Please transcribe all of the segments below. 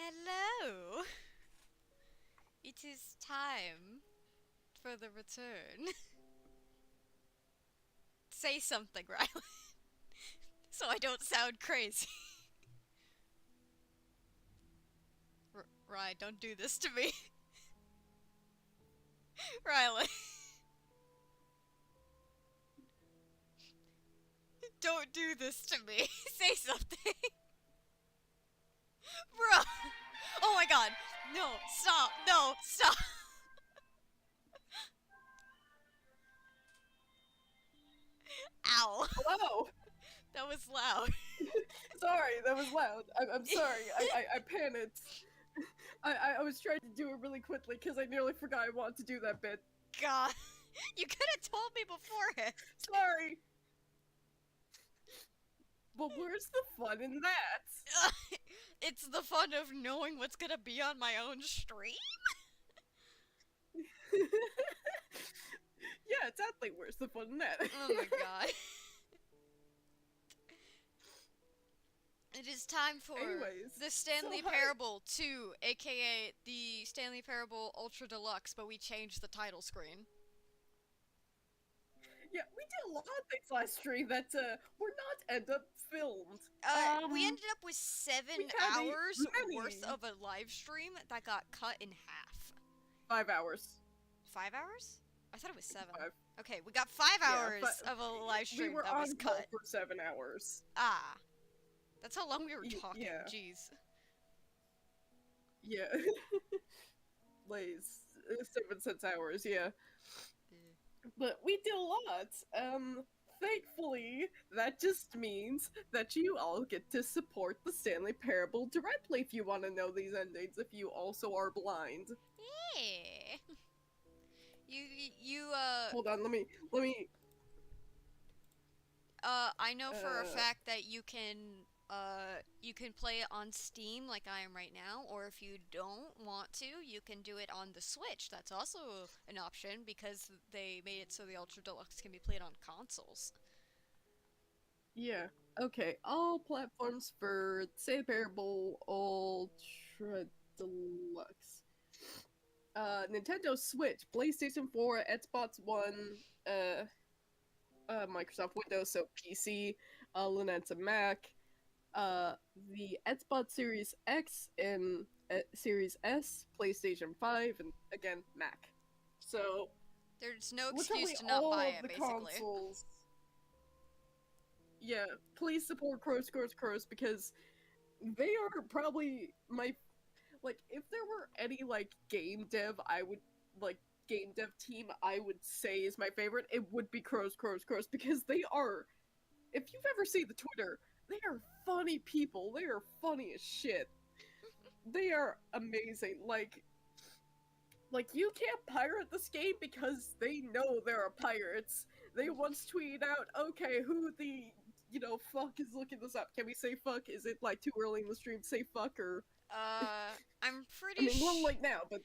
Hello! It is time for the return. Say something, Rylan, so I don't sound crazy. Ryan, don't do this to me. Rylan, don't do this to me. Say something. Bro! Oh my god! No, stop! No, stop! Ow! Hello! That was loud. Sorry, that was loud. I'm sorry. I panicked. I was trying to do it really quickly because I nearly forgot I wanted to do that bit. God. You could have told me beforehand. Sorry! But where's the fun in that? It's the fun of knowing what's gonna be on my own stream? Yeah, exactly. Where's the fun in that? Oh my god. It is time for Anyways, the Stanley so hi. Parable 2, aka the Stanley Parable Ultra Deluxe, but we changed the title screen. Yeah, we did a lot of things last stream that were not end up filmed. We ended up with We 7 had hours many. worth of a live stream that got cut in half. 5 hours. 5 hours? I thought it was 7. 5. Okay, we got 5 Yeah, hours of a live stream We were that was on call cut. for 7 hours. Ah. That's how long we were talking, Yeah. jeez. Yeah. Like 7 hours, yeah. But we did a lot. Thankfully, that just means that you all get to support the Stanley Parable directly if you want to know these endings, if you also are blind. Yeah. You Hold on, let me I know for a fact that you can play it on Steam like I am right now, or if you don't want to, you can do it on the Switch. That's also an option because they made it so the Ultra Deluxe can be played on consoles. Yeah. Okay. All platforms for Stanley Parable Ultra Deluxe. Nintendo Switch, PlayStation 4, Xbox One, Microsoft Windows, so PC, Linux and Mac, the Xbox Series X and Series S, PlayStation 5, and again, Mac. So, There's no literally excuse to not all buy of it, the basically. consoles. Yeah, please support Crows because they are probably my like if there were any like game dev game dev team I would say is my favorite, it would be Crows because they are, if you've ever seen the Twitter, they are funny people. They are funny as shit. They are amazing. Like you can't pirate this game because they know there are pirates. They once tweeted out, okay, who the fuck is looking this up? Can we say fuck? Is it like too early in the stream to say fuck or I'm I pretty mean, well, like now, but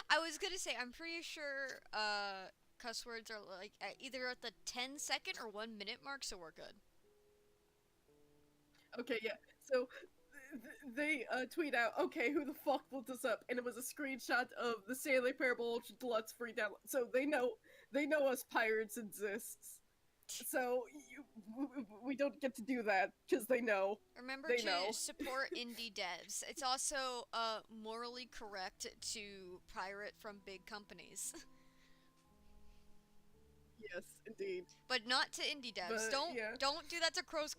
I was gonna say, I'm pretty sure, cuss words are like either at the 10-second or 1-minute mark, so we're good. okay, yeah. So they tweet out, okay, who the fuck looked this up? And it was a screenshot of the Stanley Parable Ultra Deluxe free download. So they know us pirates exists. So we don't get to do that because they know. Remember They to know. support indie devs. It's also morally correct to pirate from big companies, Yes, indeed. but not to indie devs. But Don't yeah, don't do that to crows.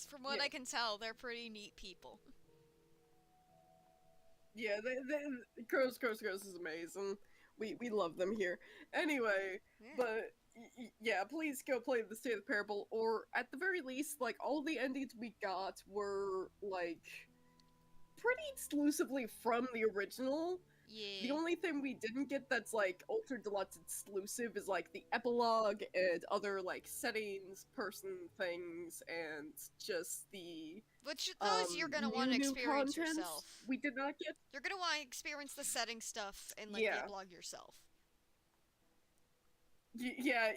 From what yeah, I can tell, they're pretty neat people. yeah. Crows is amazing. We love them here. Anyway, Yeah. but yeah, please go play the State of the Parable, or at the very least, like all the endings we got were like pretty exclusively from the original. The Yeah. only thing we didn't get that's like Ultra Deluxe exclusive is like the epilogue and other like settings, person things, and just the Which those you're gonna want to new experience content yourself. we did not get. You're gonna want to experience the setting stuff and like the Yeah, epilogue yourself. yeah.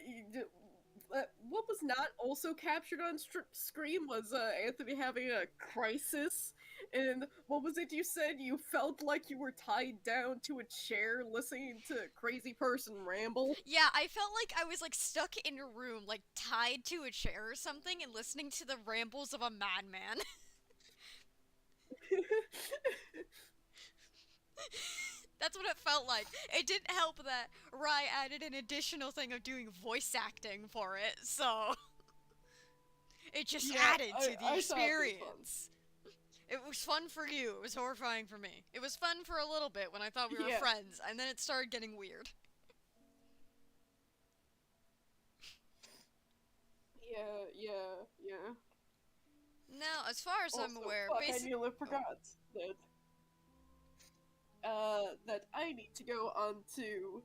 What was not also captured on Scream was Anthony having a crisis And what was it you said? You felt like you were tied down to a chair listening to a crazy person ramble? Yeah, I felt like I was like stuck in a room, like tied to a chair or something, and listening to the rambles of a madman. That's what it felt like. It didn't help that Rye added an additional thing of doing voice acting for it, so it just Yeah, added to the I thought it was fun. experience. It was fun for you, it was horrifying for me. It was fun for a little bit when I thought we were Yeah, friends, and then it started getting weird. yeah. Now, as far as I'm Also, aware, fuck, I basic. nearly Oh, forgot that that I need to go onto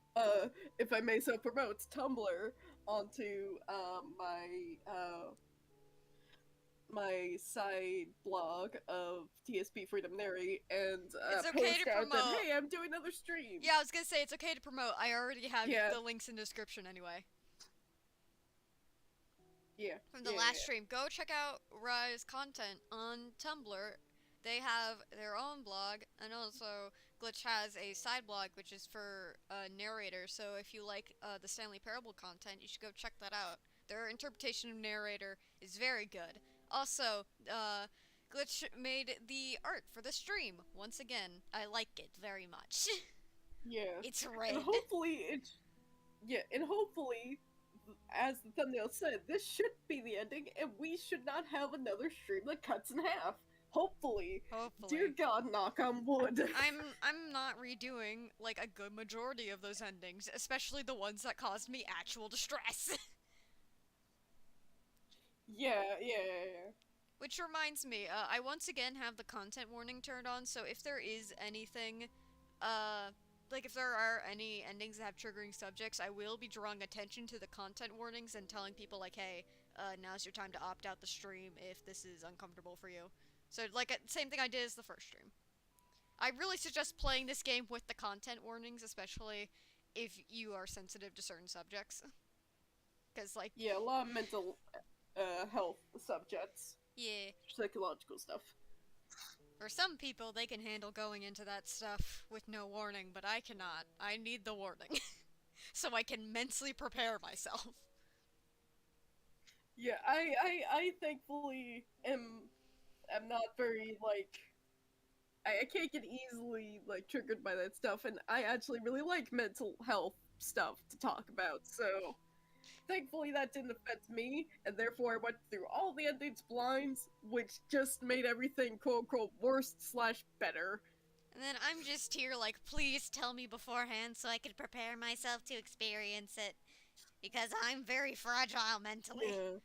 if I may so promote Tumblr onto my side blog of TSP Freedom Narrate and it's okay post to out that promote. hey, I'm doing another stream. Yeah, I was gonna say it's okay to promote. I already have Yeah, the links in the description anyway. yeah, From the yeah, last stream. Go check out Rye's content on Tumblr. They have their own blog, and also Glitch has a side blog which is for narrator. So if you like the Stanley Parable content, you should go check that out. Their interpretation of narrator is very good. Also, Glitch made the art for the stream. Once again, I like it very much. yeah. It's And red. hopefully it's yeah, and hopefully as the thumbnail said, this should be the ending, and we should not have another stream that cuts in half. Hopefully. Dear Hopefully. God, knock on wood. I'm not redoing like a good majority of those endings, especially the ones that caused me actual distress. Yeah. Which reminds me, I once again have the content warning turned on, so if there is anything, like if there are any endings that have triggering subjects, I will be drawing attention to the content warnings and telling people like, hey, now's your time to opt out the stream if this is uncomfortable for you. So like same thing I did as the first stream. I really suggest playing this game with the content warnings, especially if you are sensitive to certain subjects. Because, like, Yeah, a lot of mental health subjects, yeah, psychological stuff. for some people, they can handle going into that stuff with no warning, but I cannot. I need the warning. So I can mentally prepare myself. Yeah, I thankfully am not very like I can't get easily like triggered by that stuff, and I actually really like mental health stuff to talk about. So thankfully that didn't affect me, and therefore I went through all the endings blinds, which just made everything quote unquote worse slash better. And then I'm just here, like, please tell me beforehand so I can prepare myself to experience it. Because I'm very fragile mentally. Yeah,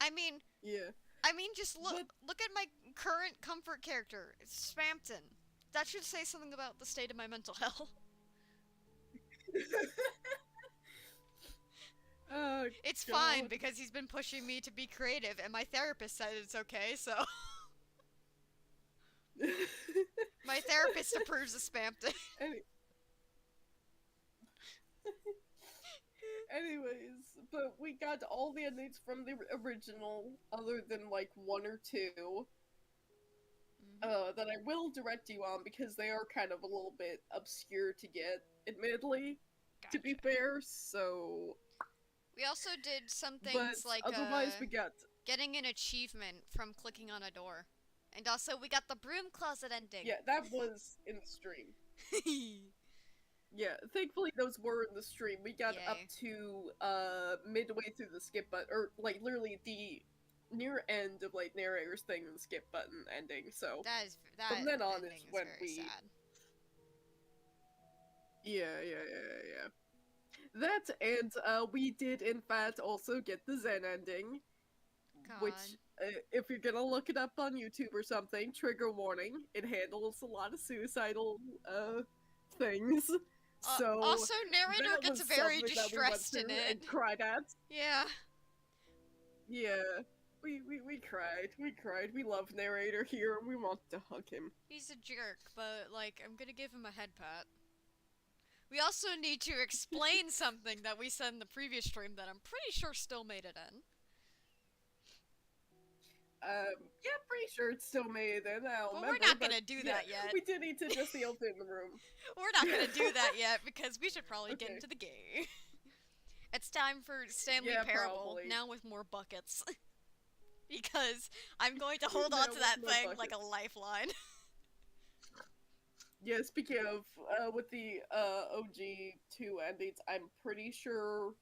I mean, yeah. just But look at my current comfort character. It's Spampton. That should say something about the state of my mental health. oh It's fine god. because he's been pushing me to be creative, and my therapist said it's okay, so my therapist approves of Spampton. Any- Anyways, but we got all the endings from the original, other than like one or two, that I will direct you on because they are kind of a little bit obscure to get, admittedly, to be Gotcha. fair, so. We also did some But things like otherwise, we got. getting an achievement from clicking on a door. And also we got the broom closet ending. Yeah, that was in the stream. Yeah, thankfully those were in the stream. We got up Yay. to midway through the skip button, or like literally the near end of like narrator's thing and the skip button ending. So That from then on ending is is when very we sad. yeah. That and we did in fact also get the Zen ending, which God. if you're gonna look it up on YouTube or something, trigger warning. It handles a lot of suicidal things. So Also, narrator that gets was very something that we went distressed in through it. and cried at. Yeah. Yeah, we cried. We cried. We love narrator here. We want to hug him. He's a jerk, but, like, I'm gonna give him a head pat. We also need to explain something that we said in the previous stream that I'm pretty sure still made it in. Yeah, pretty sure it's still May then. I don't But remember. we're not but gonna do yeah, that yet. we do need to adjust the elephant in the room. We're not gonna do that yet because we should probably get Okay. into the game. It's time for Stanley Yeah, Parable, probably. now with more buckets. Because I'm going to hold Now on to with that more thing like a buckets. lifeline. Yeah, speaking of, with the OG2 endings, I'm pretty sure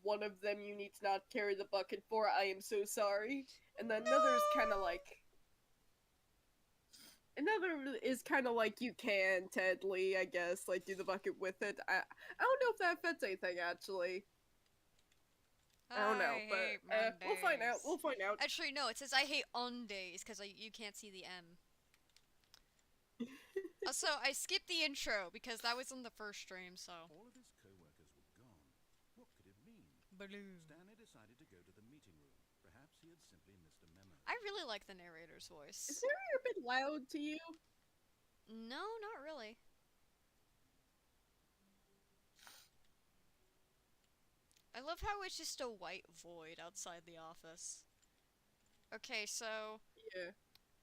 one of them you need to not carry the bucket for. I am so sorry. And then another is kind of No! like. Another is kind of like you can, Tedley, I guess, like do the bucket with it. I don't know if that affects anything, actually. I don't know, I but hate we'll find out. Mondays. We'll find out. Actually, no, it says I hate Ondays because you can't see the M. Also, I skipped the intro because that was on the first stream, so. All of his co-workers were gone. What could it mean? Balloon. Stanley decided to go to the meeting room. Perhaps he had simply missed a memo. I really like the narrator's Is voice. there a bit loud to you? No, not really. I love how it's just a white void outside the office. Okay, so Yeah.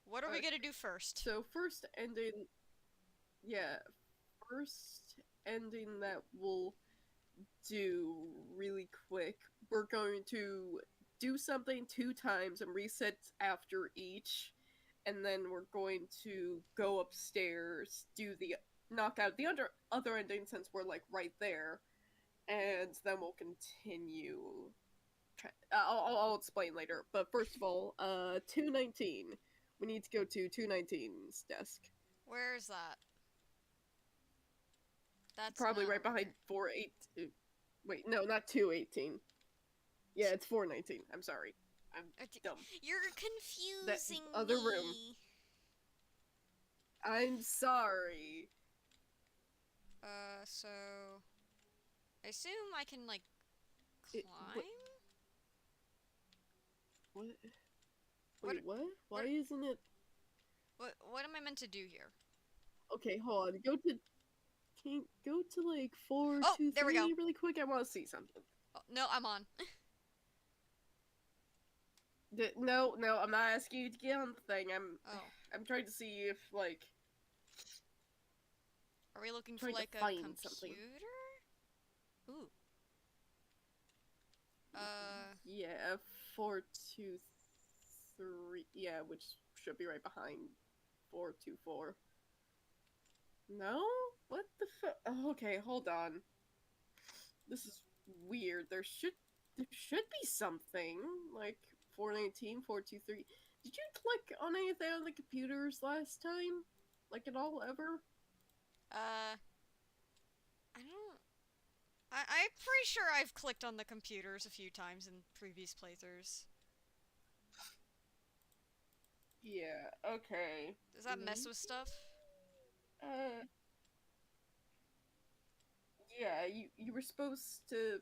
what are we gonna do first? So first ending, yeah, first ending that we'll do really quick. We're going to do something 2 times and reset after each, and then we're going to go upstairs, do the knock out the other ending since we're like right there, and then we'll continue. I'll explain later. But first of all, 219. We need to go to 219's desk. Where is that? That's Probably not right behind 418. Wait, no, not 218. Yeah, it's 419. I'm sorry. I'm dumb. You're confusing other room. me. I'm sorry. So I assume I can like It- climb? What? What- Wait, what? Why what- isn't it? What am I meant to do here? Okay, hold on. Go to. Can you go to like 4, Oh, 2, there we 3 go. really quick? I want to see something. Oh, no, I'm on. No, I'm not asking you to get on the thing. Oh. I'm trying to see if like. Are we looking for Trying to like a find computer? something. Ooh. Yeah, 423. Yeah, which should be right behind 424. No? What the fuck? Oh, okay, hold on. This is weird. There should be something like 419, 423. Did you click on anything on the computers last time? Like at all ever? I don't. I'm pretty sure I've clicked on the computers a few times in previous playthroughs. Yeah, okay. Does that mess with stuff? Yeah, you were supposed to.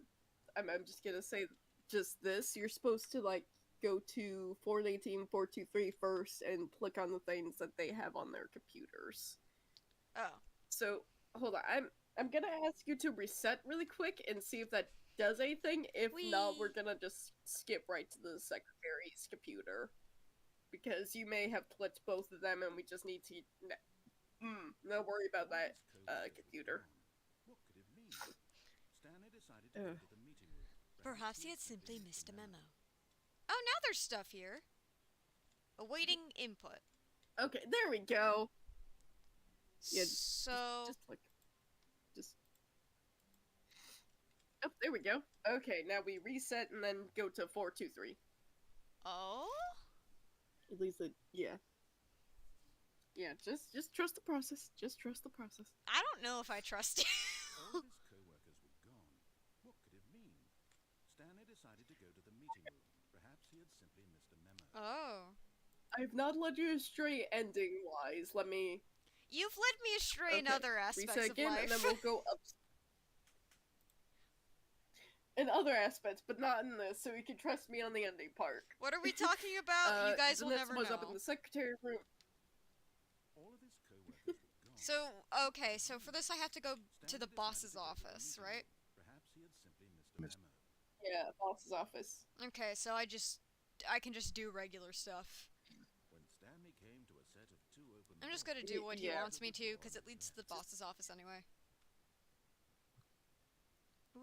I'm just gonna say just this. You're supposed to like go to 418, 423 first and click on the things that they have on their computers. Oh. So hold on, I'm gonna ask you to reset really quick and see if that does anything. If not, we're gonna just skip right to the secretary's computer because you may have clicked both of them, and we just need to. No worry about that computer. What could it mean? Stanley decided to go to the meeting room. Perhaps he had simply missed a memo. Oh, now there's stuff here. Awaiting input. Okay, there we go. Yeah, So. just like, oh, there we go. Okay, now we reset and then go to 423. Oh? At least it, yeah. Yeah, just trust the process. Just trust the process. I don't know if I trust you. All of his co-workers were gone. What could it mean? Stanley decided to go to the meeting room. Perhaps he had simply missed a memo. Oh. I've not led you astray ending-wise. Let me... You've led me astray in other aspects reset of again, life. and then we'll go up... In other aspects, but not in this, so you can trust me on the ending part. What are we talking about? You guys the will next never one's know. up in the secretary room. All of his co-workers were gone. So, okay, so for this I have to go to the Stanley boss's decided to go to the office, meeting right? room. Perhaps he had simply missed a memo. Yeah, boss's office. Okay, so I just do regular stuff. When Stanley came to a set of two open I'm just doors, gonna do what he Yeah. wants me to, because it leads to the boss's office anyway.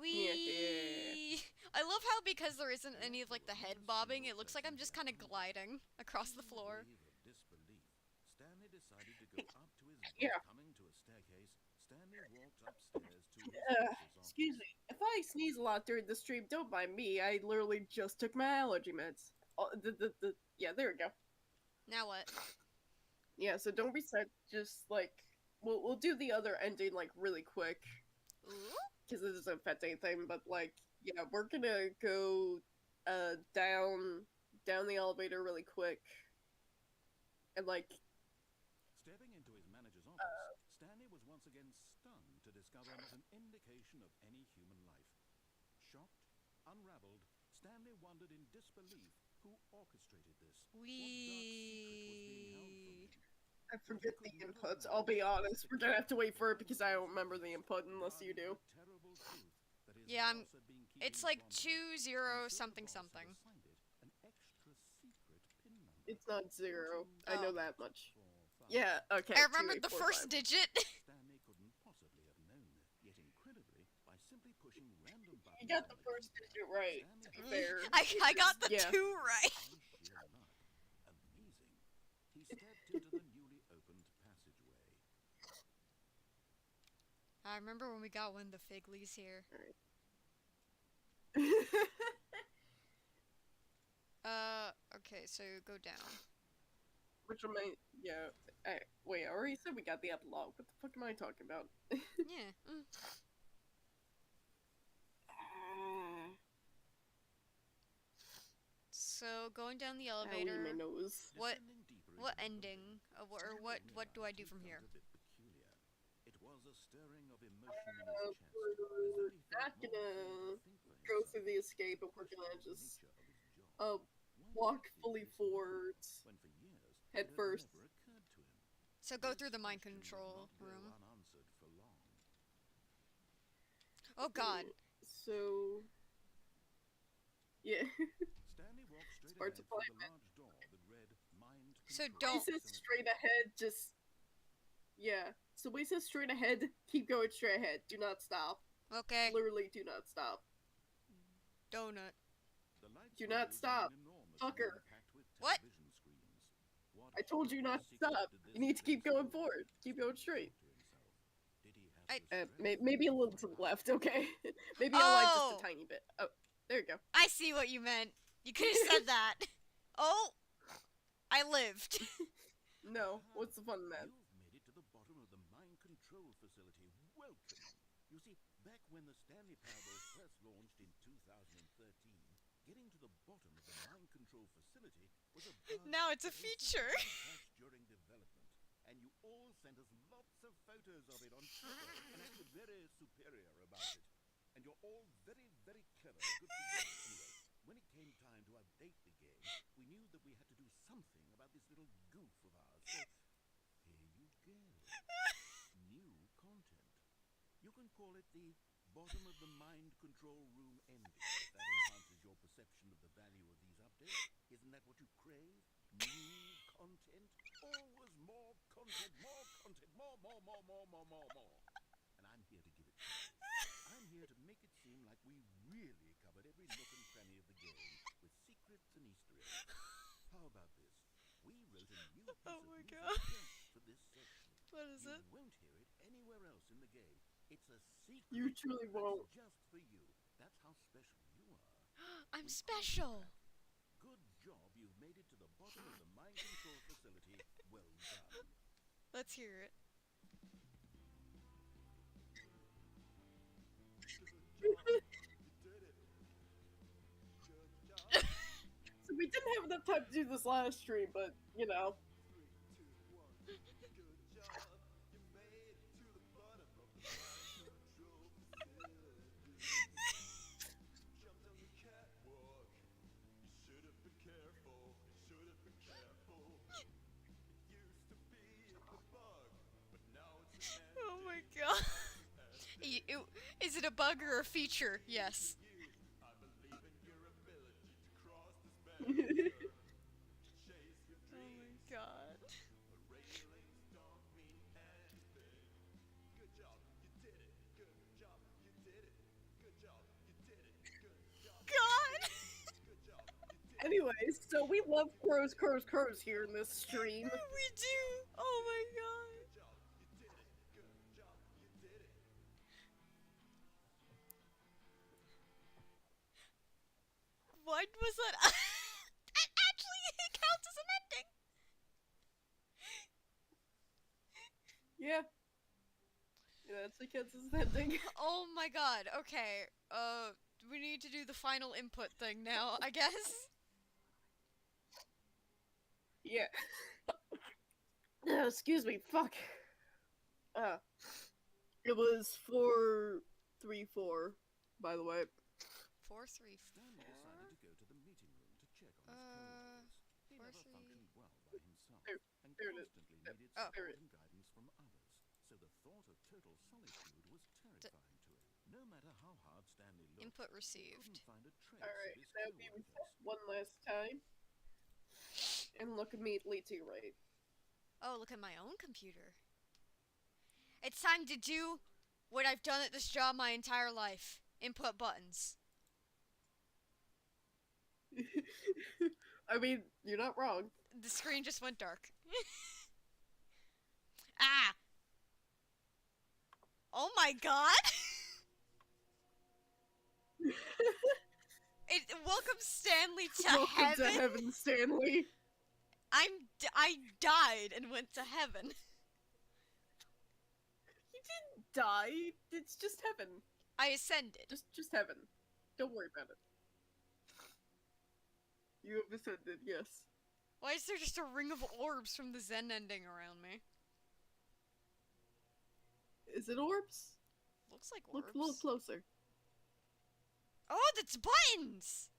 Whee! I love how, because there isn't any of like the head bobbing, it looks like I'm just kind of gliding across the floor. in a wave of disbelief, Stanley decided to go up to his Yeah. coming to a staircase. Stanley walked upstairs to his boss's Excuse office. me. If I sneeze a lot during the stream, don't mind me. I literally just took my allergy meds. Oh, yeah, there we go. Now what? Yeah, so don't reset. Just like we'll do the other ending like really quick Ooh? because it doesn't affect anything. But like, yeah, we're gonna go down the elevator really quick, and like Stepping into his manager's office, Stanley was once again stunned to discover not an indication of any human life. Shocked, unraveled, Stanley wondered in disbelief who orchestrated this. What dark secret was being held from Wee. him? I forget the inputs. I'll be honest. We're gonna have to wait for it because I don't remember the input unless you do. Yeah, it's like 20 something something. It's not 0. I Oh. know that much. Yeah, okay. I remembered 2, 8, the 4, first 5. digit. Stanley couldn't possibly have known that, yet incredibly, by simply pushing random buttons You got on the first digit right, to be fair. I got the Yeah. 2 right. by sheer luck. Amazing. He stepped into the newly opened passageway. I remember when we got one of the Figlies here. Okay, so go down. Which one am I? Yeah. Wait, I already said we got the epilogue. What the fuck am I talking about? Yeah. So going down the Owie, elevator. my nose. What Descending deeper what into the ending? building, Or what do I do he from felt here? a bit peculiar. It was a stirring of emotion in his chest, as though We're he not felt more free to gonna think for go himself, through the escape, and we're especially gonna the just nature of his job. Why walk did he fully face forwards. when for years Head it had first. never occurred to him? So go This through the mind question would control not go room. unanswered for long. Oh god. So. Yeah. Stanley walked straight Sparks ahead through the alignment. large door that read Mind So Control don't- He says Facility. straight ahead, just. Yeah. So when he says straight ahead, keep going straight ahead. Do not stop. Okay. Literally, do not stop. Donut. The lights Do were not used stop, in an enormous fucker. room packed with What? television screens. What I told you not to secret stop. did You this need to keep place going hold? forward. Keep going straight. Thought to himself. Did he have I- the strength Maybe a little to the fight left, back? okay? Maybe I'll line Oh! just a tiny bit. Oh, there you go. I see what you meant. You could have said that. Oh! I lived. No, what's the fun in that? You've made it to the bottom of the mind control facility. Welcome. You see, back when the Stanley Parable first launched in 2013, getting to the bottom of the mind control facility was a bug Now it's a that was feature. untouched during development, and you all sent us lots of photos of it on Twitter and acted very superior about it. And you're all very, very clever. Good for you. Anyway, when it came time to update the game, we knew that we had to do something about this little goof of ours. So here you go. New content. You can call it the bottom of the mind control room ending. If that enhances your perception of the value of these updates. Isn't that what you crave? New content? Always more content, more content, more. And I'm here to give it to you. I'm here to make it seem like we really covered every nook and cranny of the game with secrets and Easter eggs. How about this? We wrote a new piece Oh of my music God. just for this section. What is You it? won't hear it anywhere else in the game. It's a secret. You truly that's won't. just for you. That's how special you are. I'm We call special. that. Good job. You've made it to the bottom of the mind control facility. Well done. Let's hear it. So we didn't have enough time to do this last stream, but, you know. Oh my god. Is it a bug or a feature? Yes. Anyways, so we love crows here in this stream. We do. Oh my god. What was that? That actually counts as an ending. Yeah. That's because it's ending. Oh my god. Okay. We need to do the final input thing now, I guess. Yeah. Excuse me, fuck. It was 4-3-4, by the way. 4-3-4. Stanley decided to go to the meeting room to check on his co-workers. He 4-3. never functioned well by himself, There- and there it is. constantly needed Oh. support and guidance from others. So the thought of total solitude was terrifying to him. No matter how hard Stanley looked, Input he received. couldn't find a trace Alright, of his now we co-workers. reset one last time. And look immediately to your right. Oh, look at my own computer. It's time to do what I've done at this job my entire life. Input buttons. I mean, you're not wrong. The screen just went dark. Ah! Oh my god! Welcome Stanley to Welcome heaven. to heaven, Stanley. I died and went to heaven. You didn't die. It's just heaven. I ascended. Just heaven. Don't worry about it. You have ascended, yes. Why is there just a ring of orbs from the Zen ending around me? Is it orbs? Looks like orbs. Look a little closer. Oh, that's buttons!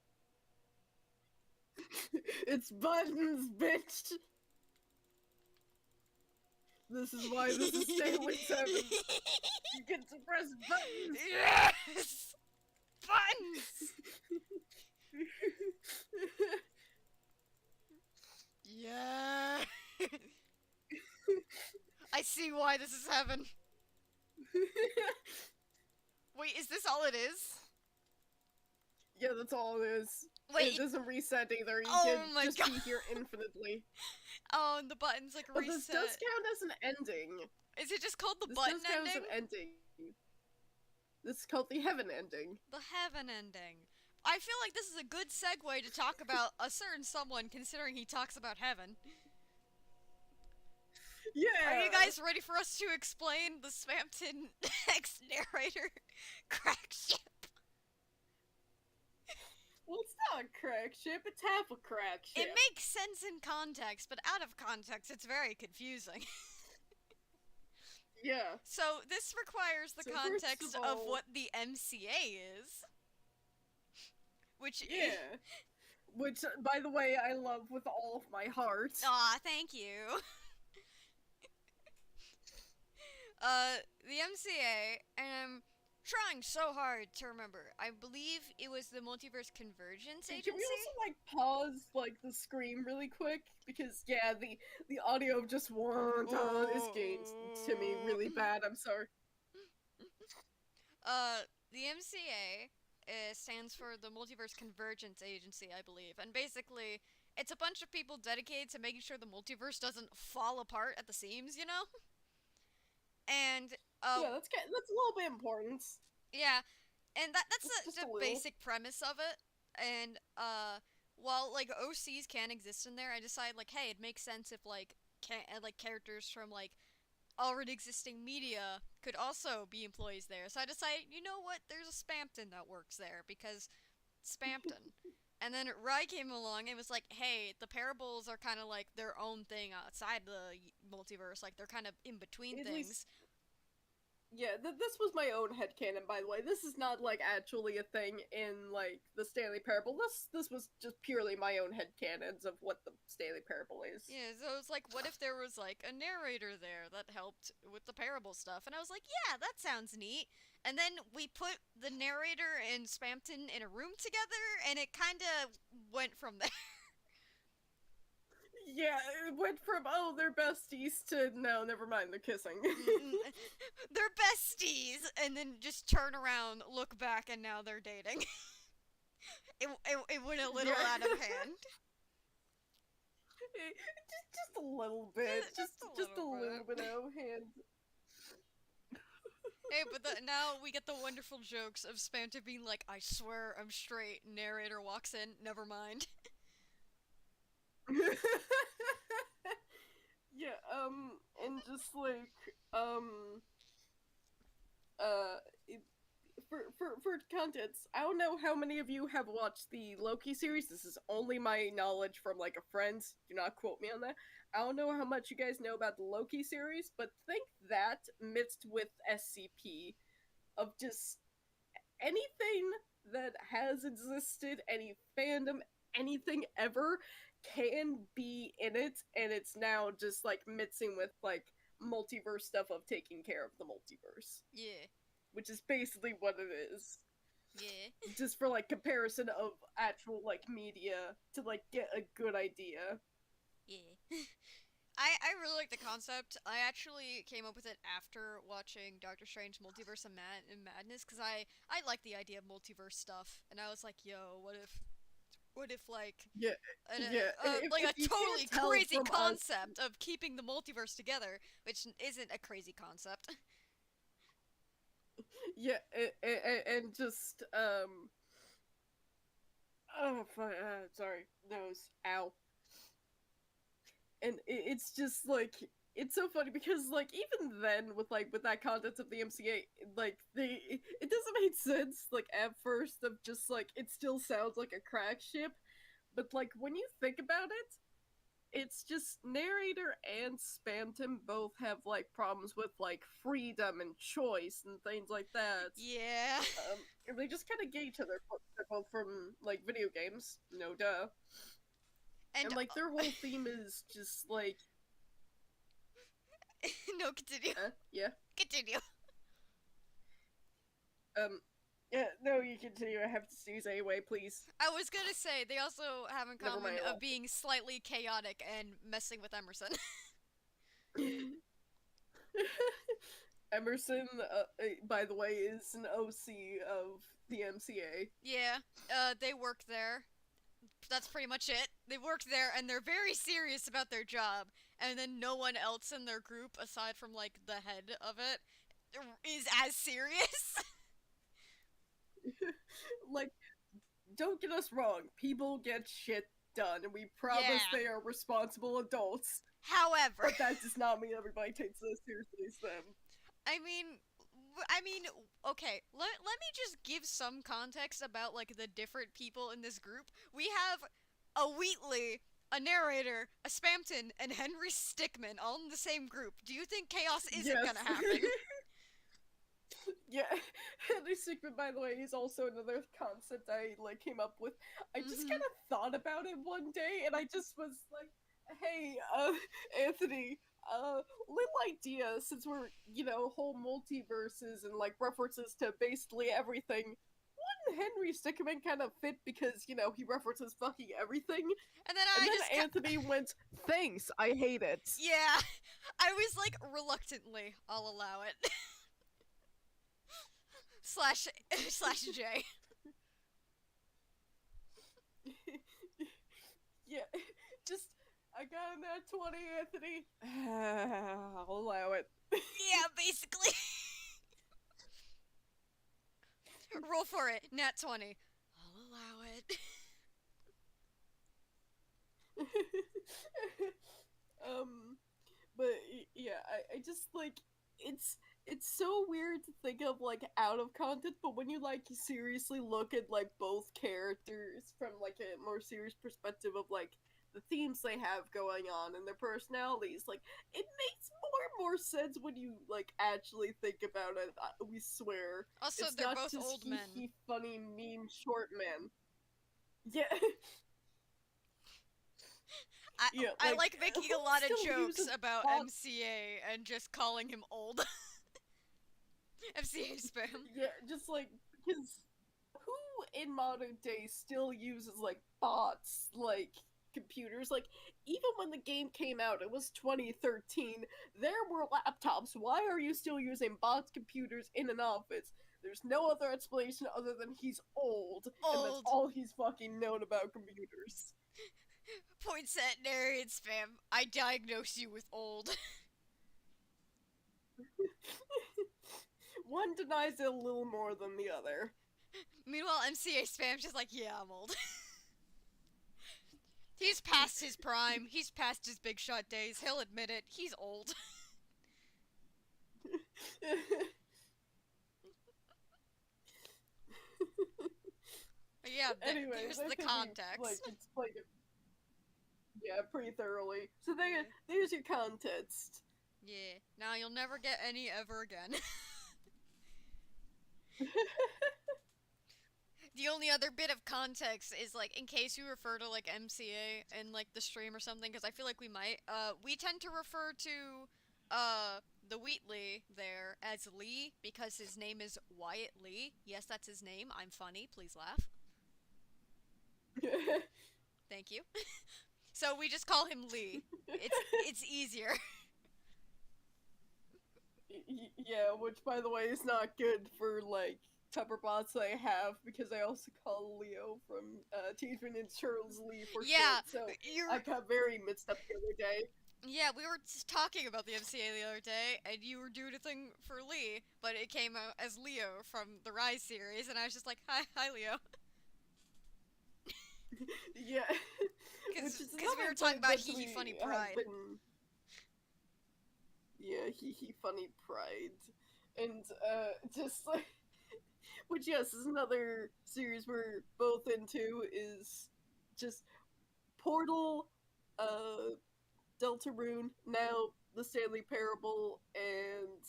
It's buttons, bitch! This is why this is Stanley's heaven. You get to press buttons! Yes! Buttons! Yeah! I see why this is heaven. Wait, is this all it is? Yeah, that's all it is. Wait, It doesn't reset either. You Oh can my just God. be here infinitely. oh, and the button's like But reset. this does count as an ending. Is it just called the This button does count as ending? an ending. This is called the heaven ending. The heaven ending. I feel like this is a good segue to talk about a certain someone, considering he talks about heaven. Yeah! Are you guys ready for us to explain the Swampton ex-narrator crack ship? Well, it's not a crack ship, it's half a crack ship. It makes sense in context, but out of context, it's very confusing. Yeah. So, this requires the So first context of of all- what the MCA is. Which Yeah. Which, by the way, I love with all of my heart. Aw, thank you. The MCA, and I'm trying so hard to remember. I believe it was the Multiverse Convergence Can Agency? we also, pause, the scream really quick? Because, yeah, the audio of just one time is getting to me really bad, I'm sorry. The MCA stands for the Multiverse Convergence Agency, I believe. And basically, it's a bunch of people dedicated to making sure the multiverse doesn't fall apart at the seams, you know? And, Yeah, that's a little bit important. yeah, and that's Just the a little. basic premise of it. And while OCs can exist in there, I decided hey, it makes sense if characters from already existing media could also be employees there. So I decided, you know what? There's a Spampton that works there because Spampton. And then Rye came along and was like, hey, the parables are kind of their own thing outside the multiverse. They're kind of in between At things. least- Yeah, this was my own headcanon, by the way. This is not, actually a thing in, the Stanley Parable. This was just purely my own headcanons of what the Stanley Parable is. Yeah, so it's what if there was a narrator there that helped with the parable stuff? And I was like, yeah, that sounds neat. And then we put the narrator and Spampton in a room together, and it kind of went from there. Yeah, it went from, oh, they're besties to, no, never mind, they're kissing. They're besties, and then just turn around, look back, and now they're dating. It went a little Yeah. out of hand. Just a little bit. Just Just a a little little bit. bit out of hand. Hey, but now we get the wonderful jokes of Spanta being like, I swear I'm straight. Narrator walks in, never mind. Yeah, and just like, uh, for contents, I don't know how many of you have watched the Loki series. This is only my knowledge from like a friend. Do not quote me on that. I don't know how much you guys know about the Loki series, but think that mixed with SCP of just anything that has existed, any fandom, anything ever can be in it, and it's now just like mixing with like multiverse stuff of taking care of the multiverse, Yeah, which is basically what it is. yeah, Just for like comparison of actual like media to like get a good idea. yeah. I really like the concept. I actually came up with it after watching Doctor Strange Multiverse of Madness because I like the idea of multiverse stuff, and I was like, yo, what if like Yeah, yeah. like If a you totally can't tell crazy from us, concept of keeping the multiverse together, which isn't a crazy concept. yeah, and just oh, sorry, nose, ow. And it's just like it's so funny because like even then with that content of the MCA, like it doesn't make sense like at first of just like it still sounds like a crack ship, but like when you think about it, it's just narrator and Spamton both have like problems with like freedom and choice and things like that. Yeah, And they just kind of get each other. They're both from like video games, no duh. and And like their whole theme is just like, no, continue, yeah, continue. um, yeah. No, you continue. I have to sneeze anyway, please. I was gonna say they also have in Never common mind. of being slightly chaotic and messing with Emerson. Emerson, by the way, is an OC of the MCA. Yeah, they work there. That's pretty much it. They work there and they're very serious about their job, and then no one else in their group, aside from like the head of it, is as serious. Like, don't get us wrong. People get shit done, and we promise Yeah. they are responsible adults. However, But that does not mean everybody takes it as seriously as them. I mean, I mean, okay. Let me just give some context about like the different people in this group. We have a Wheatley, a narrator, a Spamton, and Henry Stickmin all in the same group. Do you think chaos isn't Yes. gonna happen? Yeah, Henry Stickmin, by the way, is also another concept I like came up with. I just Mhm. kind of thought about it one day, and I just was like, "Hey, Anthony, little idea since we're whole multiverses and like references to basically everything. Wouldn't Henry Stickmin kind of fit because he references fucking everything?" And then And I then just Anthony went, "Thanks, I hate it." yeah, I was like reluctantly, I'll allow it. slash J. Yeah, just I got a nat 20, Anthony. I'll allow it. Yeah, basically. Roll for it. Nat 20. I'll allow it. um, but yeah, I just like it's so weird to think of like out of context, but when you like seriously look at like both characters from like a more serious perspective of like the themes they have going on and their personalities, like it makes more and more sense when you like actually think about it. We swear, Also, it's they're not both just old men. he funny meme short man. Yeah. Yeah, I like making a lot of still jokes uses about font- MCA and just calling him old. MCA spam. Yeah, just like because who in modern day still uses like bots, like computers? Like even when the game came out, it was 2013. There were laptops. Why are you still using bots computers in an office? There's no other explanation other than he's old, and that's Old. all he's fucking known about computers. Poinsett narrated spam. I diagnose you with old. One denies it a little more than the other. Meanwhile, MCA spam's just like, yeah, I'm old. He's past his prime. He's past his big shot days. He'll admit it. He's old. But yeah, Anyways, there's I the think we, context. like, explained it. Yeah, pretty thoroughly. So Yeah. there's your context. Yeah. Now you'll never get any ever again. The only other bit of context is, like, in case you refer to, like, MCA in, like, the stream or something, because I feel like we might, we tend to refer to, the Wheatley there as Lee, because his name is Wyatt Lee. Yes, that's his name. I'm funny. Please laugh. Thank you. So we just call him Lee. It's easier. Yeah, which by the way is not good for like pepper bots I have because I also call Leo from Teenage Mutant Ninja Turtles Lee for Yeah, short, so you're. I got very mixed up the other day. Yeah, we were just talking about the MCA the other day, and you were doing a thing for Lee, but it came out as Leo from the Rise series, and I was just like, hi, Leo. Yeah, Because which is we were another talking thing about that Hee we Funny have Pride. been- Yeah, Hee Funny Pride, and just like, which yes is another series we're both into is just Portal, Deltarune, now the Stanley Parable, and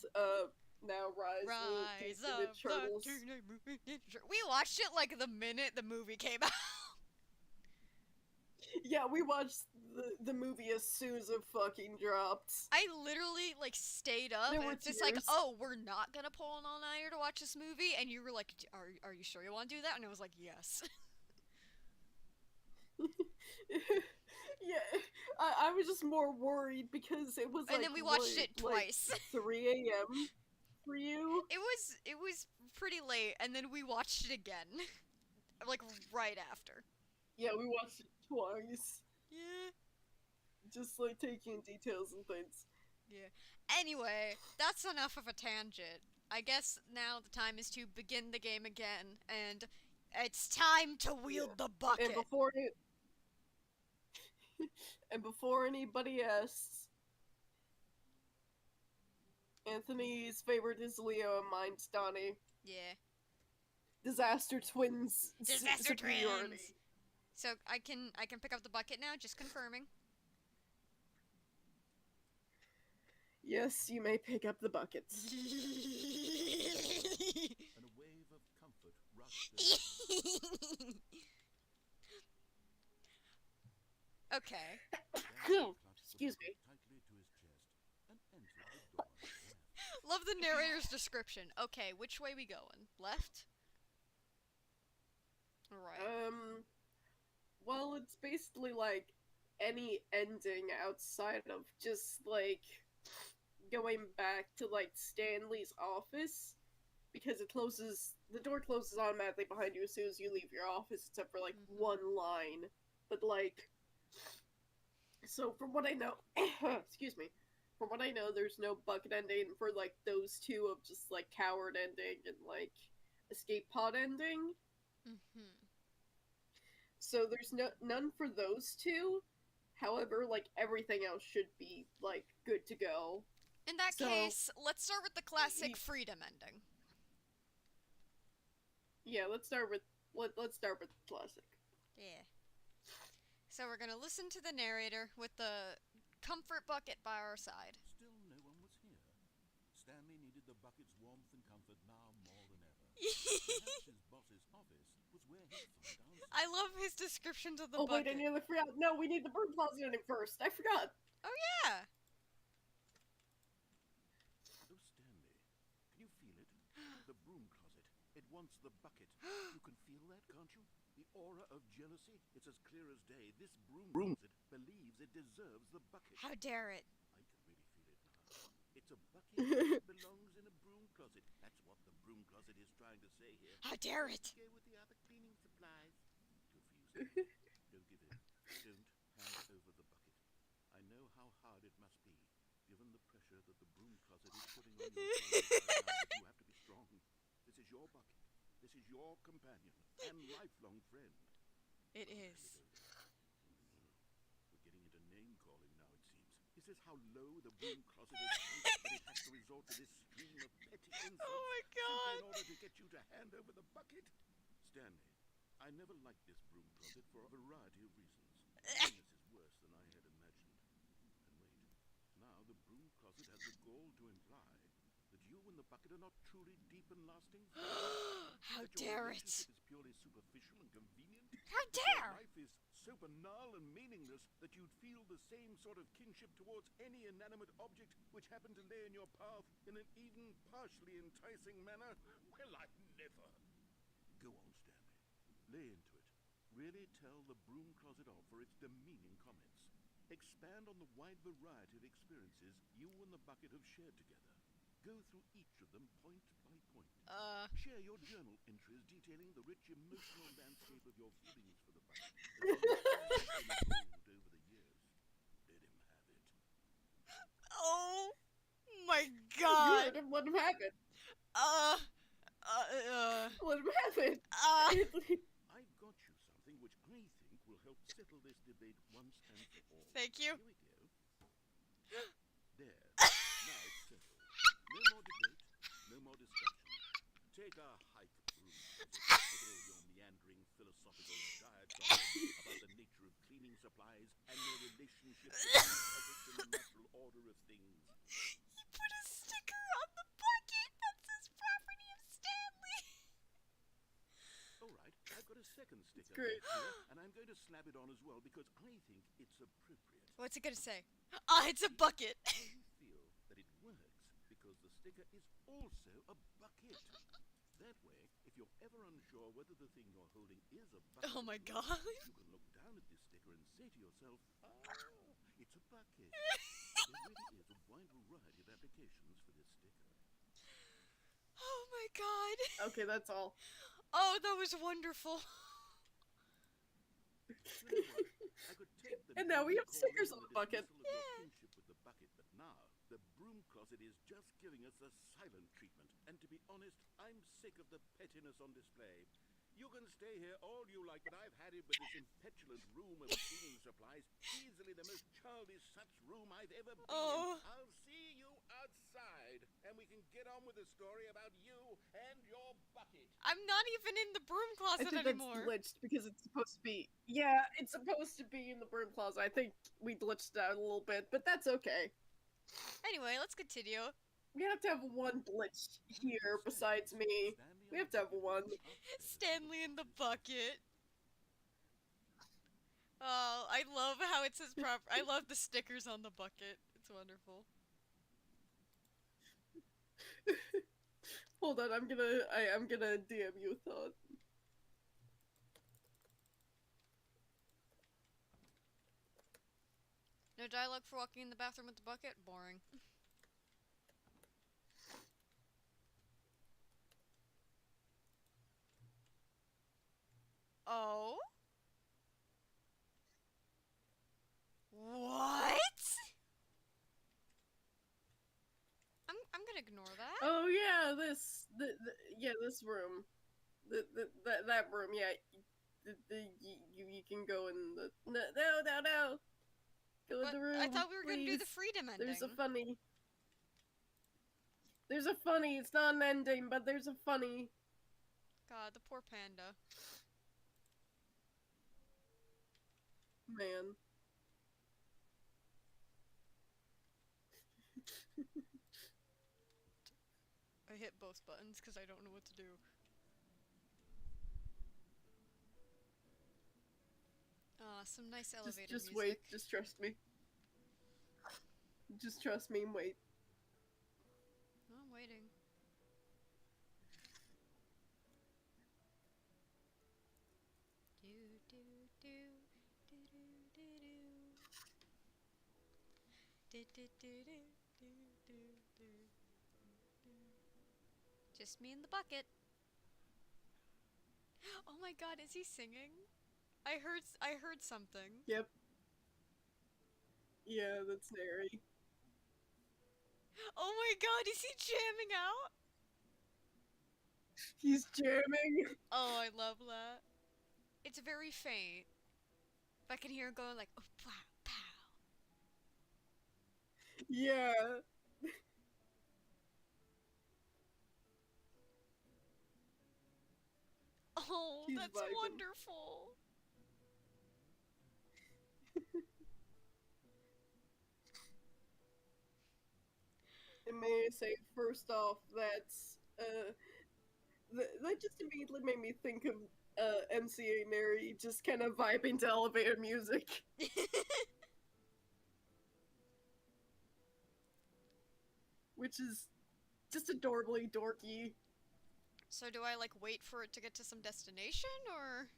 now Rise the Rise Teenage Mutant of Ninja Turtles. the Teenage Mutant Ninja Turtles. We watched it like the minute the movie came out. Yeah, we watched the movie as soon as it fucking dropped. I literally, like, stayed up, There and were it's just like, tears. oh, we're not gonna pull an all-nighter to watch this movie, and you were like, are you sure you want to do that? And I was like, yes. Yeah, I was just more worried because it was And like, then we watched what, it twice. like 3 a.m. for you. It was pretty late, and then we watched it again. Like, right after. Yeah, we watched it twice. Yeah. Just like taking details and things. Yeah. Anyway, that's enough of a tangent. I guess now the time is to begin the game again, and it's time to wield the bucket. And before anybody asks, Anthony's favorite is Leo and mine's Donnie. Yeah. Disaster twins. Disaster superiority. twins. So I can pick up the bucket now, just confirming. Yes, you may pick up the buckets. And a wave of comfort rushed over. Okay. Excuse me. Tightly to his chest and entered the door on his left. Love the narrator's description. Okay, which way we going? Left? Alright. Well, it's basically like any ending outside of just like going back to like Stanley's office because the door closes automatically behind you as soon as you leave your office except for like one line. But like, so from what I know, excuse me, from what I know, there's no bucket ending for like those two of just like coward ending and like escape pod ending. Mm-hmm. So there's none for those two. However, like everything else should be like good to go. In that case, let's start with the classic freedom ending. Yeah, let's start with classic. Yeah. So we're gonna listen to the narrator with the comfort bucket by our side. Still no one was here. Stanley needed the bucket's warmth and comfort now more than ever. Perhaps his boss's office was where he'd find answers. I love his description of the Oh wait, bucket. I nearly forgot. No, we need the broom closet ending first. I forgot. Oh yeah. Oh, Stanley, can you feel it? The broom closet. It wants the bucket. You can feel that, can't you? The aura of jealousy. It's as clear as day. This broom closet believes it deserves the bucket. How dare it? I can really feel it now. It's a bucket that belongs in a broom closet. That's what the broom closet is trying say here. How dare it! Go with the other cleaning supplies. Refuse. Don't give in. Don't hand over the bucket. I know how hard it must be, given the pressure that the broom closet is putting on your shoulders right now, but you have to be strong. This is your bucket. This is your companion and lifelong friend. It Hand is. it over. We're getting into name-calling now, it seems. Is this how low the broom closet has sunk that it has to resort to this stream of petty insults Oh my simply god! in order to get you to hand over the bucket? Stanley, I never liked this broom closet for a variety of reasons. This is worse than I had imagined. And wait, now the broom closet has the gall to imply that you and the bucket are not truly deep and lasting. How That your dare it! relationship is purely superficial and convenient. How That your dare! life is so banal and meaningless that you'd feel the same sort of kinship towards any inanimate object which happened to lay in your path in an even partially enticing manner. Well, I never. Go on, Stanley. Lay into it. Really tell the broom closet off for its demeaning comments. Expand on the wide variety of experiences you and the bucket have shared together. Go through each of them point by point. Share your journal entries detailing the rich emotional landscape of your feelings for the bucket as you've evolved over the years. Let him have it. Oh my You god! heard him. Let him have it. Let him have it. I've got you something which I think will help settle this debate once and for all. Thank you. Here we go. There. Now it's settled. No more debate, no more discussion. Take a hike, broom closet, with all your meandering philosophical diatribes about the nature of cleaning supplies and their relationship to the ethics and the natural order of things. He put a sticker on the bucket that says property of Stanley. All right, I've got a second sticker great. here, and I'm going to slap it on as well because I think it's appropriate. What's it gonna say? Ah, it's a bucket. I feel that it works because the sticker is also a bucket. That way, if you're ever unsure whether the thing you're holding is a bucket, Oh my or not, god. you can look down at this sticker and say to yourself, it's a bucket. There really is a wide variety of applications for this sticker. Oh my god. Okay, that's all. Oh, that was wonderful. You know what? I could take the And now we have name-calling stickers and on the bucket. dismissal of your kinship with the bucket, but now the broom closet is just giving us the silent treatment. And to be honest, I'm sick of the pettiness on display. You can stay here all you like, but I've had it with this impetulant room of cleaning supplies. Easily the most childish such room I've ever been Oh. in. I'll see you outside, and we can get on with the story about you and your bucket. I'm not even in the broom I closet think anymore. that's glitched because it's supposed to be. Yeah, it's supposed to be in the broom closet. I think we glitched out a little bit, but that's okay. Anyway, let's continue. We have to have one glitch here besides me. We have to have one. Stanley in the bucket. Oh, I love how it says I love the stickers on the bucket. It's wonderful. Hold on, I'm gonna DM you a thought. No dialogue for walking in the bathroom with the bucket? Boring. Oh? What? I'm gonna ignore that. Oh yeah, this room, that room, yeah. You can go in the no. Go in But the room. I thought we were gonna do the please. freedom ending. There's a funny. There's a funny. It's not an ending, but there's a funny. God, the poor panda. Man. I hit both buttons because I don't know what to do. Some nice elevator Just music. wait. Just trust me. Just trust me and wait. Oh, I'm waiting. Do do do do do do do do do do do do do do. Just me and the bucket. Oh my god, is he singing? I heard something. Yep. Yeah, that's Neri. Oh my god, is he jamming out? He's jamming. Oh, I love that. It's very faint. But I can hear him going like, oh, pow, pow. Yeah. Oh, He's that's vibing. wonderful. And may I say, first off, that's that just immediately made me think of MCA Neri just kind of vibing to elevator music. Which is just adorably dorky. So do I like wait for it to get to some destination or?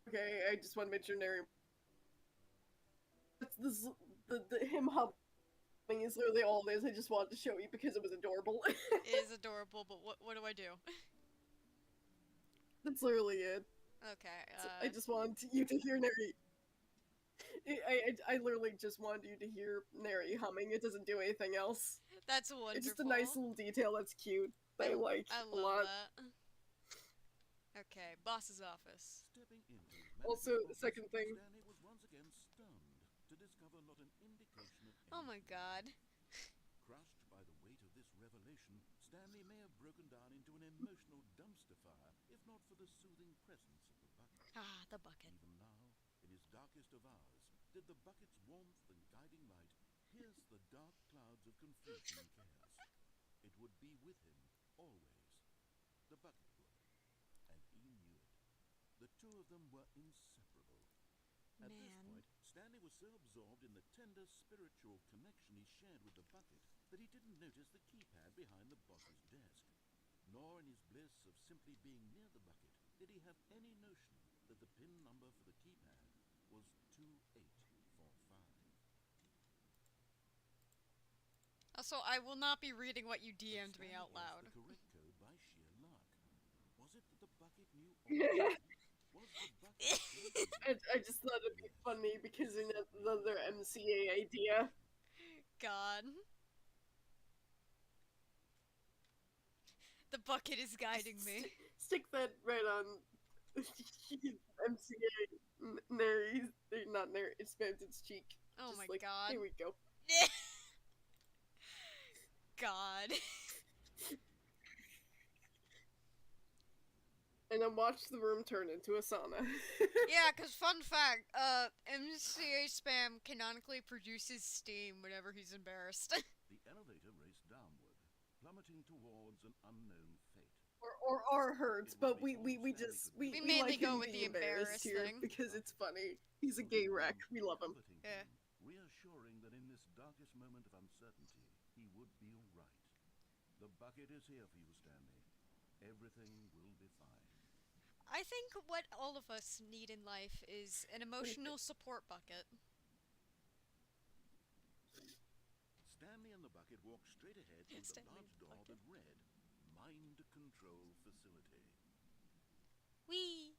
Okay, I just want to mention Neri. This, the him humming is literally all it is. I just wanted to show you because it was adorable. It is adorable, but what do I do? That's literally it. Okay, So I just wanted you to hear Neri. I literally just wanted you to hear Neri humming. It doesn't do anything else. that's wonderful. It's just a nice little detail that's cute that I like I a love lot. that. Okay, boss's office. Stepping into Also, manager's office, second thing. Stanley was once again stunned to discover not an indication of Oh my any god. Crushed by the weight of this revelation, Stanley may have broken down into an emotional dumpster fire, if not for the soothing presence of the bucket. Ah, the bucket. Even now, in his darkest of hours, did the bucket's warmth and guiding light pierce the dark clouds of confusion and chaos. It would be with him, always. The bucket would. And he knew it. The two of them were inseparable. At this Man. point, Stanley was so absorbed in the tender spiritual connection he shared with the bucket that he didn't notice the keypad behind the boss's desk. Nor in his bliss of simply being near the bucket did he have any notion that the PIN number for the keypad was 2845. Also, I will not be reading what you But DM'd me Stanley out guessed loud. the correct code by sheer luck. Was it that the bucket knew all? Was the bucket I just thought it'd be funny because in another MCA idea. God. The bucket is guiding me. Stick that right on MCA Neri, not Neri, it's Phantom's cheek. Oh Just my like, god. Here we go. God. And then watch the room turn into a sauna. Yeah, cause fun fact, MCA Spam canonically produces steam whenever he's embarrassed. The elevator raced downward, plummeting towards an unknown fate. or hurts, but we mainly like go him with being the embarrassed here thing. because it's funny. He's a gay wreck. We love him. Yeah. Reassuring that in this darkest moment of uncertainty, he would be all right. The bucket is here for you, Stanley. Everything will be fine. I think what all of us need in life is an emotional support bucket. Stanley and the bucket walked straight ahead through the Stanley large and the door bucket. that read, Mind Control Facility. Whee!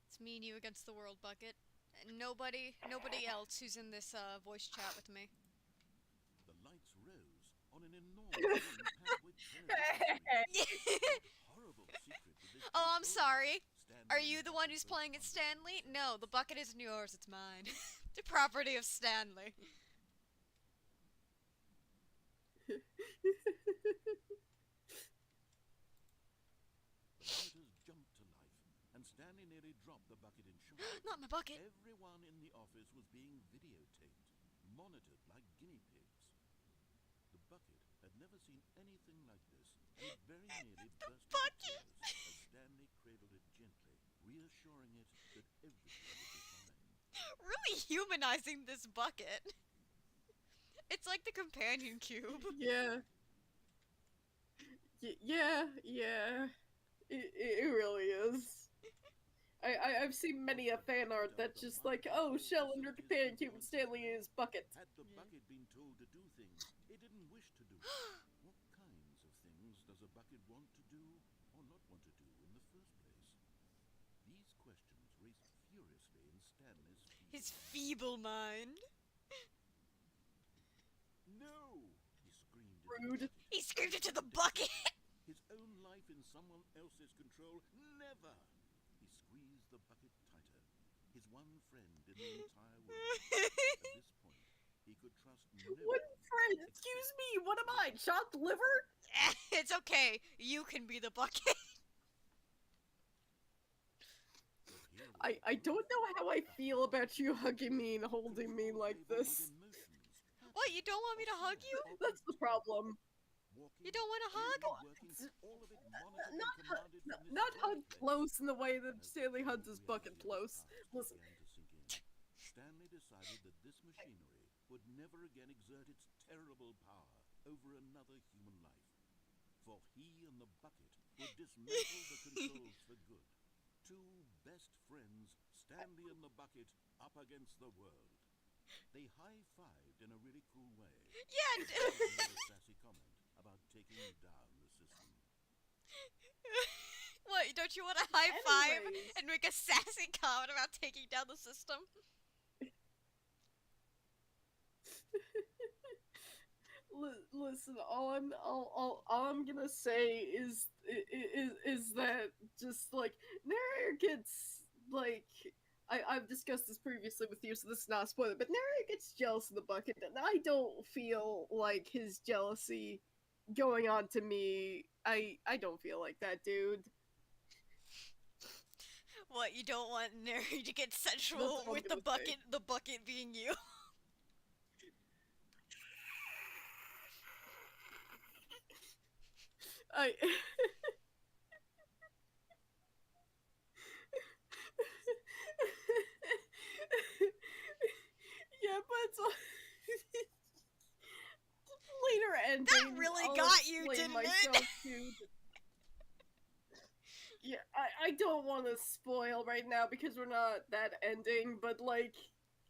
It's me and you against the world, bucket. And nobody else who's in this voice chat with me. The lights rose on an enormous room packed with horrible secret did this Oh, I'm sorry. Stanley Are and you the one who's bucket playing both it, Stanley? No, the bucket isn't yours, it's mine. The property of Stanley. The monitors jumped to life, and Stanley nearly dropped the bucket in shock. Not my bucket. Everyone in the office was being videotaped, monitored like guinea pigs. The bucket had never seen anything like this, and it very nearly burst into bucket! tears as Stanley cradled it gently, reassuring it that everything would be fine. Really humanizing this bucket. It's like the companion cube. Yeah. Yeah. It really is. I've seen many a fan art that's just like, oh, Shell and her companion cube and Stanley in his bucket. Had the bucket been told to do things it didn't wish to do? What kinds of things does a bucket want to do or not want to do in the first place? These questions raced furiously in Stanley's His feeble mind. No! He screamed. Rude. He screamed into the bucket. His own life in someone else's control? Never! He squeezed the bucket tighter. His one friend in the entire world. At this point, he could trust no What one. friend? Excuse me, what am I? Chopped liver? It's okay. You can be the bucket. But here was I don't know how I feel about you hugging me and holding me like this. What, you don't want me to hug you? That's the problem. You don't want a hug? Not hug close in the way that Stanley hugs his bucket close. Listen. Stanley decided that this machinery would never again exert its terrible power over another human life. For he and the bucket would dismantle the controls for good. Two best friends, Stanley and the bucket, up against the world. They high-fived in a really cool way. Yeah. Stanley made a sassy comment about taking down the system. What, don't you want a high five Anyways. and make a sassy comment about taking down the system? Listen, all I'm gonna say is that just like narrator gets like I've discussed this previously with you, so this is not a spoiler. But narrator gets jealous of the bucket, and I don't feel like his jealousy going on to me. I don't feel like that, dude. What, you don't want Neri to get That's sensual what I'm with the gonna bucket, say. the bucket being you? I. Yeah, but it's later ending. That really I'll got you, explain didn't it? myself to Yeah, I don't want to spoil right now because we're not that ending, but like,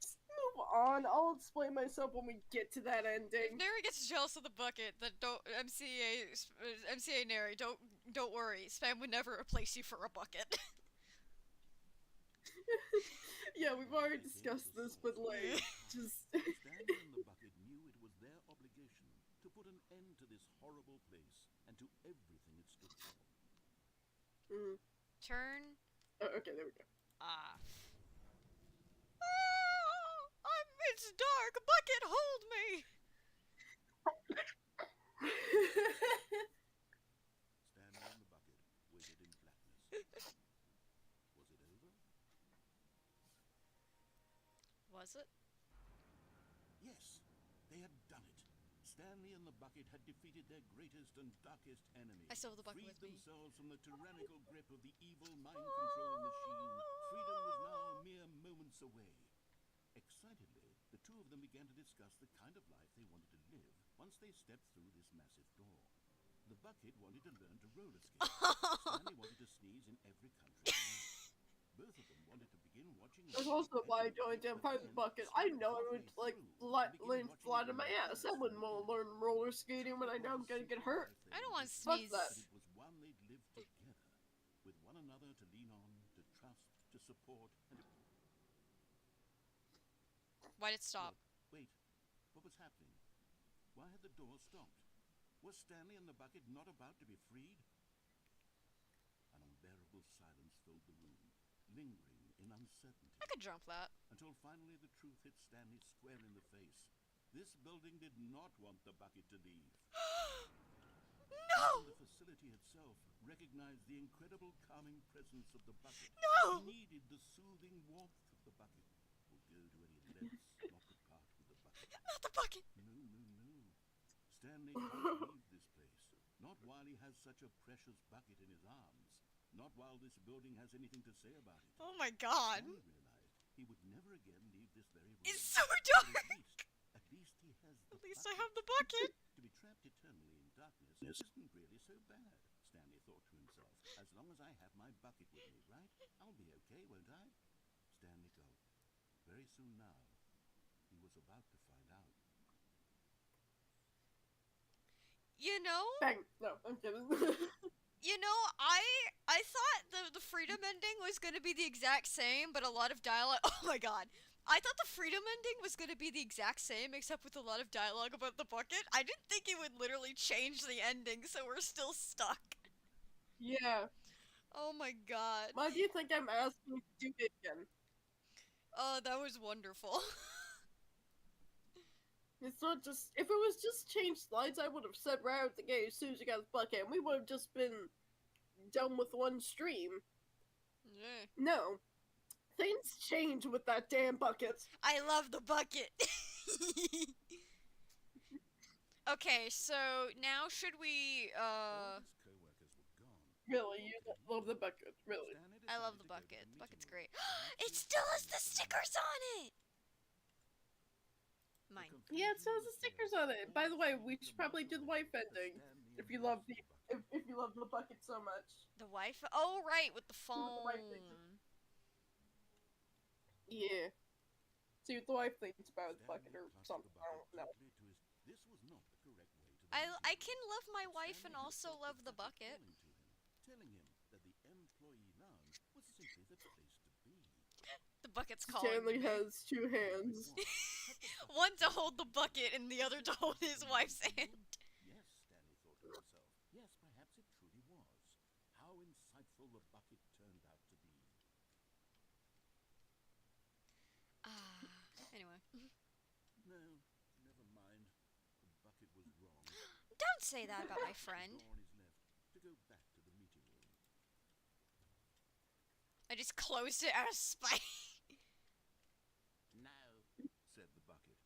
just move on. I'll explain myself when we get to that If ending. Neri gets jealous of the bucket, then don't MCA Neri, don't worry. Spam would never replace you for a bucket. Yeah, we've already discussed this, but like, just Stanley and the bucket knew it was their obligation to put an end to this horrible place and to everything it stood for. Mhm. Turn Okay, there we go. off. It's dark. Bucket, hold me. Stanley and the bucket waited in blackness. Was it over? Was it? Yes, they had done it. Stanley and the bucket had defeated their greatest and darkest enemy. I still have the bucket freed with me. themselves from the tyrannical grip of the evil mind control machine. Freedom was now mere moments away. Excitedly, the two of them began to discuss the kind of life they wanted to live once they stepped through this massive door. The bucket wanted to learn to roller skate. Stanley wanted to sneeze in every country. Both of them wanted to begin watching. That's also why I joined Empire the Bucket. I know I would like learn to fly to my ass. I wouldn't want to learn roller skating when I know I'm gonna get hurt. I don't want to Fuck sneeze. that. It was one they'd lived together, with one another to lean on, to trust, to support, and to... Why did it stop? Wait, what was happening? Why had the door stopped? Was Stanley and the bucket not about to be freed? An unbearable silence filled the room, lingering in uncertainty. I could jump that. Until finally the truth hit Stanley square in the face. This building did not want the bucket to leave. No! The facility itself recognized the incredible calming presence of the bucket. No! It needed the soothing warmth of the bucket. Will go to any lengths not to part with the bucket. Not the bucket. No. Stanley can't leave this place. Not while he has such a precious bucket in his arms. Not while this building has anything to say about it. Oh my god. Stanley realized he would never again leave this very room. It's so But dark. At least he has the At least I bucket. have the bucket. To be trapped eternally in darkness isn't really so bad, Stanley thought to himself, as long as I have my bucket with me, right? I'll be okay, won't I? Stanley gulped. Very soon now, he was about to find out. You know, Bang! No, I'm kidding. I thought the freedom ending was gonna be the exact same, but a lot of dialogue. Oh my god. I thought the freedom ending was gonna be the exact same, except with a lot of dialogue about the bucket. I didn't think it would literally change the ending, so we're still stuck. Yeah. Oh my god. Why do you think I'm asking to do it again? Oh, that was wonderful. It's not just. If it was just changed slides, I would have said right out the gate as soon as you got the bucket, and we would have just been done with one stream. Yeah. No. Things change with that damn bucket. I love the bucket. Okay, so now should we All his co-workers were gone. Really, you love the bucket. Really. Stanley I love decided the to go to bucket. The bucket's meeting great. room. It still has the stickers on it. Mine. Yeah, it still has the stickers on it. By the way, we should probably do the wife ending. If you love the if you love the bucket so much. The wife. Oh right, with the With phone. the wife thing. Yeah. See what the wife thinks about the bucket or something. I don't know. This was not the correct way to the I meeting can room. love my But wife and Stanley also had love felt the bucket. calling to him, telling him that the employee lounge was simply the place to be. The bucket's calling. Stanley me. has two hands. One to hold the bucket and the other to hold his wife's hand. Yes, Stanley thought to himself. Yes, perhaps it truly was. How insightful the bucket turned out to be. Anyway. No, never mind. The bucket was wrong. Don't say that about my friend. The door on his left to go back to the meeting room. I just closed it out of spite. No, said the bucket.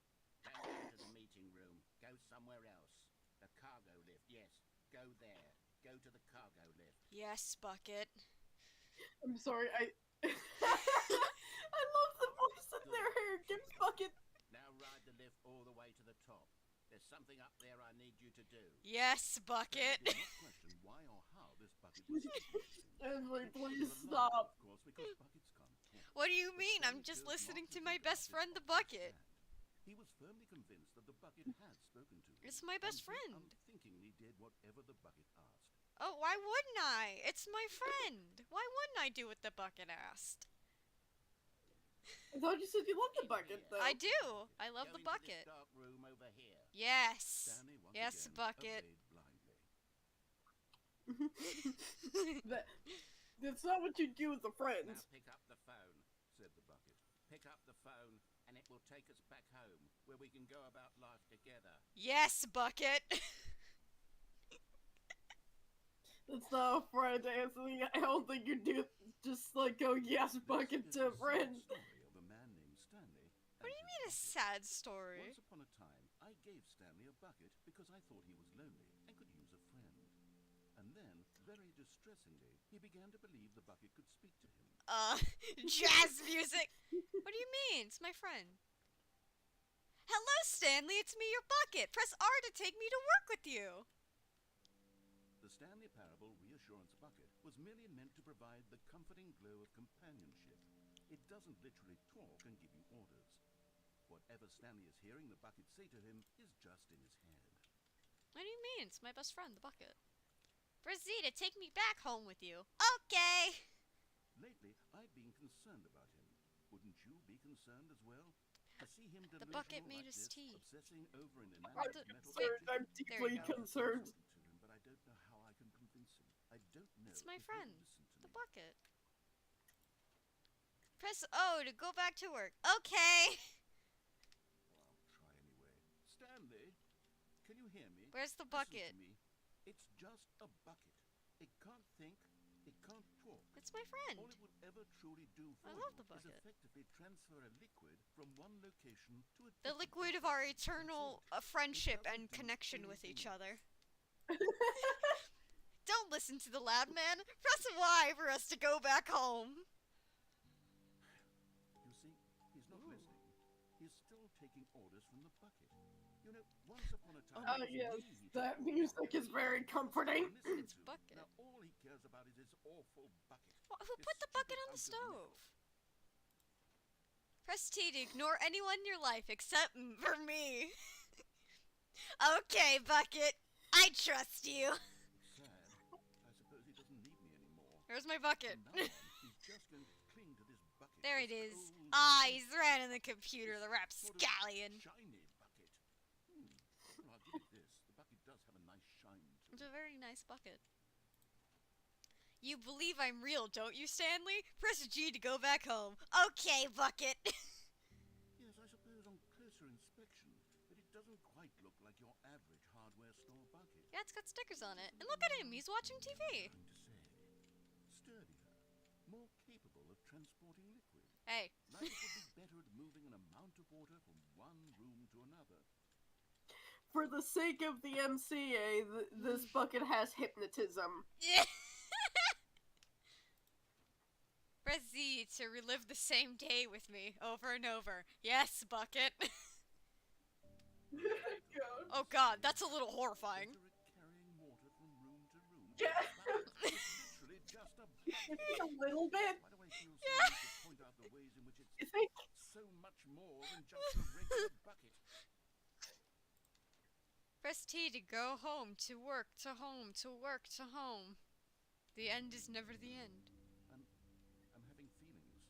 Don't go to the meeting room. Go somewhere else. The cargo lift, yes. Go there. Go to the cargo lift. Yes, bucket. I'm sorry, I I love the voice in their hair. Gives bucket. Now ride the lift all the way to the top. There's something up there I need you to do. Yes, bucket. Stanley did not question why or how this bucket was situated. Stanley, He please was stop. alarmed, of course, because buckets can't talk. What do you But mean? I'm Stanley just chose listening not to to my think about best this friend, the obvious bucket. fact. He was firmly convinced that the bucket had spoken to him. It's my best and friend. he unthinkingly did whatever the bucket asked. Oh, why wouldn't I? It's my friend. Why wouldn't I do what the bucket asked? I thought you said you loved the bucket, though. I do. I love Go the into bucket. This dark room over here. Yes. Stanley once Yes, again bucket. obeyed blindly. That's not what you do with a friend. Now pick up the phone, said the bucket. Pick up the phone, and it will take us back home, where we can go about life together. Yes, bucket. That's not a friend, Anthony. I don't think you do just like go yes bucket This to is the friend. sad story of a man named Stanley. What do you and mean a his bucket. sad story? Once upon a time, I gave Stanley a bucket because I thought he was lonely and could use a friend. And then, very distressingly, he began to believe the bucket could speak to him. Jazz music. What do you mean? It's my friend. Hello, Stanley. It's me, your bucket. Press R to take me to work with you. The Stanley Parable Reassurance Bucket was merely meant to provide the comforting glow of companionship. It doesn't literally talk and give you orders. Whatever Stanley is hearing the bucket say to him is just in his head. What do you mean? It's my best friend, the bucket. Press Z to take me back home with you. Okay. Lately, I've been concerned about him. Wouldn't you be concerned as well? To see him The bucket delusional made like his this, tea. obsessing over an I'm inanimate metal concerned. object? I'm deeply go. concerned. To him, but I don't know how I can convince him. I don't know. It's my if he'll friend, listen to the me. bucket. Press O to go back to work. Okay. Well, I'll try anyway. Stanley, can you hear me? Where's the Listen bucket? to me. It's just a bucket. It can't think. It can't talk. It's my friend. All it would ever truly do for I love you the bucket. is effectively transfer a liquid from one location to a The different liquid of location. our That's eternal it. friendship It and doesn't do connection with each anything other. Don't listen to the loud man. Press Y for us to go back home. You see, he's not listening. he's still taking orders from the bucket. You know, once upon a time, Oh it was yes, me he that took music orders is very comforting. from. It's bucket. Now all he cares about is his awful bucket. Who His put the bucket stupid on the hunk of stove? metal. Press T to ignore anyone in your life except for me. Okay, bucket. I trust you. It's sad. I suppose he doesn't need me anymore. Where's my bucket? From now on, he's just going to cling to this bucket. There it this is. old, Ah, he's ran in the computer, the sort of rapscallion. shiny bucket. Well, I'll give you this. The bucket does have a nice shine to It's it. a very nice bucket. You believe I'm real, don't you, Stanley? Press G to go back home. Okay, bucket. Yes, I suppose on closer inspection, but it doesn't quite look like your average hardware store bucket. Yeah, it's got stickers on it. And look at him, he's watching TV. Trying to say, sturdier, more capable of transporting liquid. Hey. Like it would be better at moving an amount of water from one room to another. For the sake of the MCA, this bucket has hypnotism. Press Z to relive the same day with me over and over. Yes, bucket. Oh god, that's a little horrifying. Better at carrying water from room to room. Yeah. It's literally just a bucket. Maybe a little bit. Why do I feel so need to point out the ways in which it's You think? so much more than just a regular bucket? Press T to go home, to work, to home, to work, to home. The end is never the end. I'm having feelings.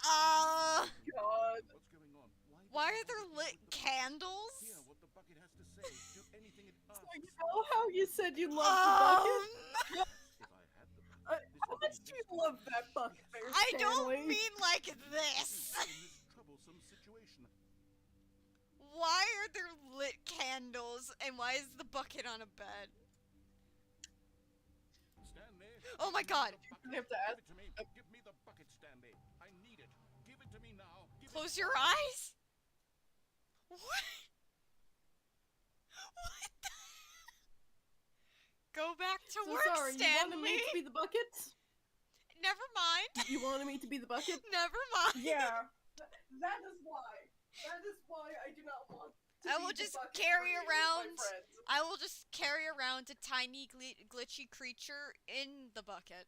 God. What's going on? Why are does the there bucket lit with the bucket candles? hear what the bucket has to say? Do anything it asks. So you know how you said you loved the bucket? If I had the bucket, this How would much be do you less love than that bucket yes. there, I don't Stanley? mean like this. In this troublesome situation. Why are there lit candles and why is the bucket on a bed? Stanley. Oh my god. You have to Give ask. it to me. Give me the bucket, Stanley. I need it. Give it to me now. Give Close it your eyes? What? What the? Go back to So work, sorry, you Stanley. wanted me to be the bucket? Never mind. You wanted me to be the bucket? Never mind. Yeah. That is why. That is why I do not want to I be will the just bucket carry for you, around- my friends. I will just carry around a tiny glitchy creature in the bucket.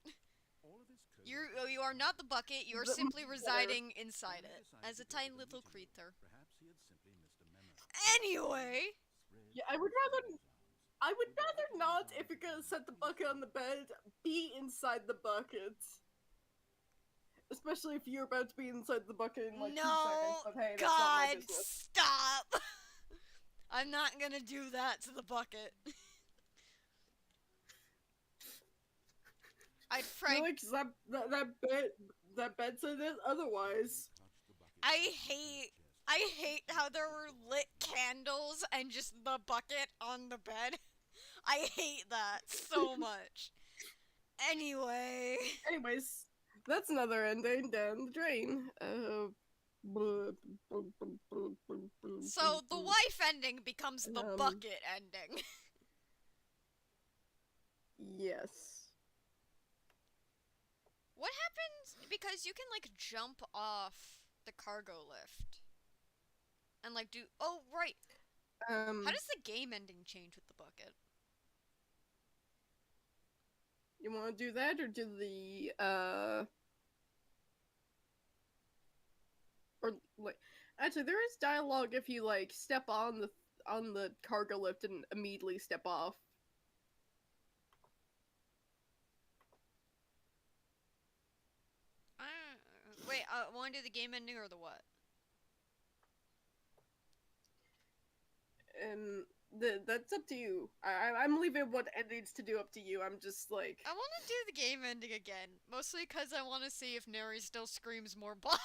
all of his code. You are not the bucket. You are The- simply whatever. residing inside Stanley it decided as a to go to tiny the little meeting room. creature. Perhaps he had simply missed a memo. Anyway, Thread Yeah, I would rather in his arms. I would With the rather bucket in not, his if you're gonna arms, set the he was bucket on the bed, be inside the bucket. Especially if you're about to be inside the bucket in like 2 No, seconds, but hey, that's not my God, business. stop! I'm not gonna do that to the bucket. I'd frank. Really? 'Cause that bed said it otherwise. touched the bucket I with his hate- chest. I hate how there were lit candles and just the bucket on the bed. I hate that so much. Anyway. Anyways, that's another ending down the drain. So the wife ending becomes the bucket ending. Yes. What happens? Because you can like jump off the cargo lift. And like do oh right. How does the game ending change with the bucket? You want to do that or do the or like actually there is dialogue if you like step on the cargo lift and immediately step off. Wait, want to do the game ending or the what? And that's up to you. I'm leaving what endings to do up to you. I'm just like I want to do the game ending again, mostly because I want to see if Neri still screams more balls.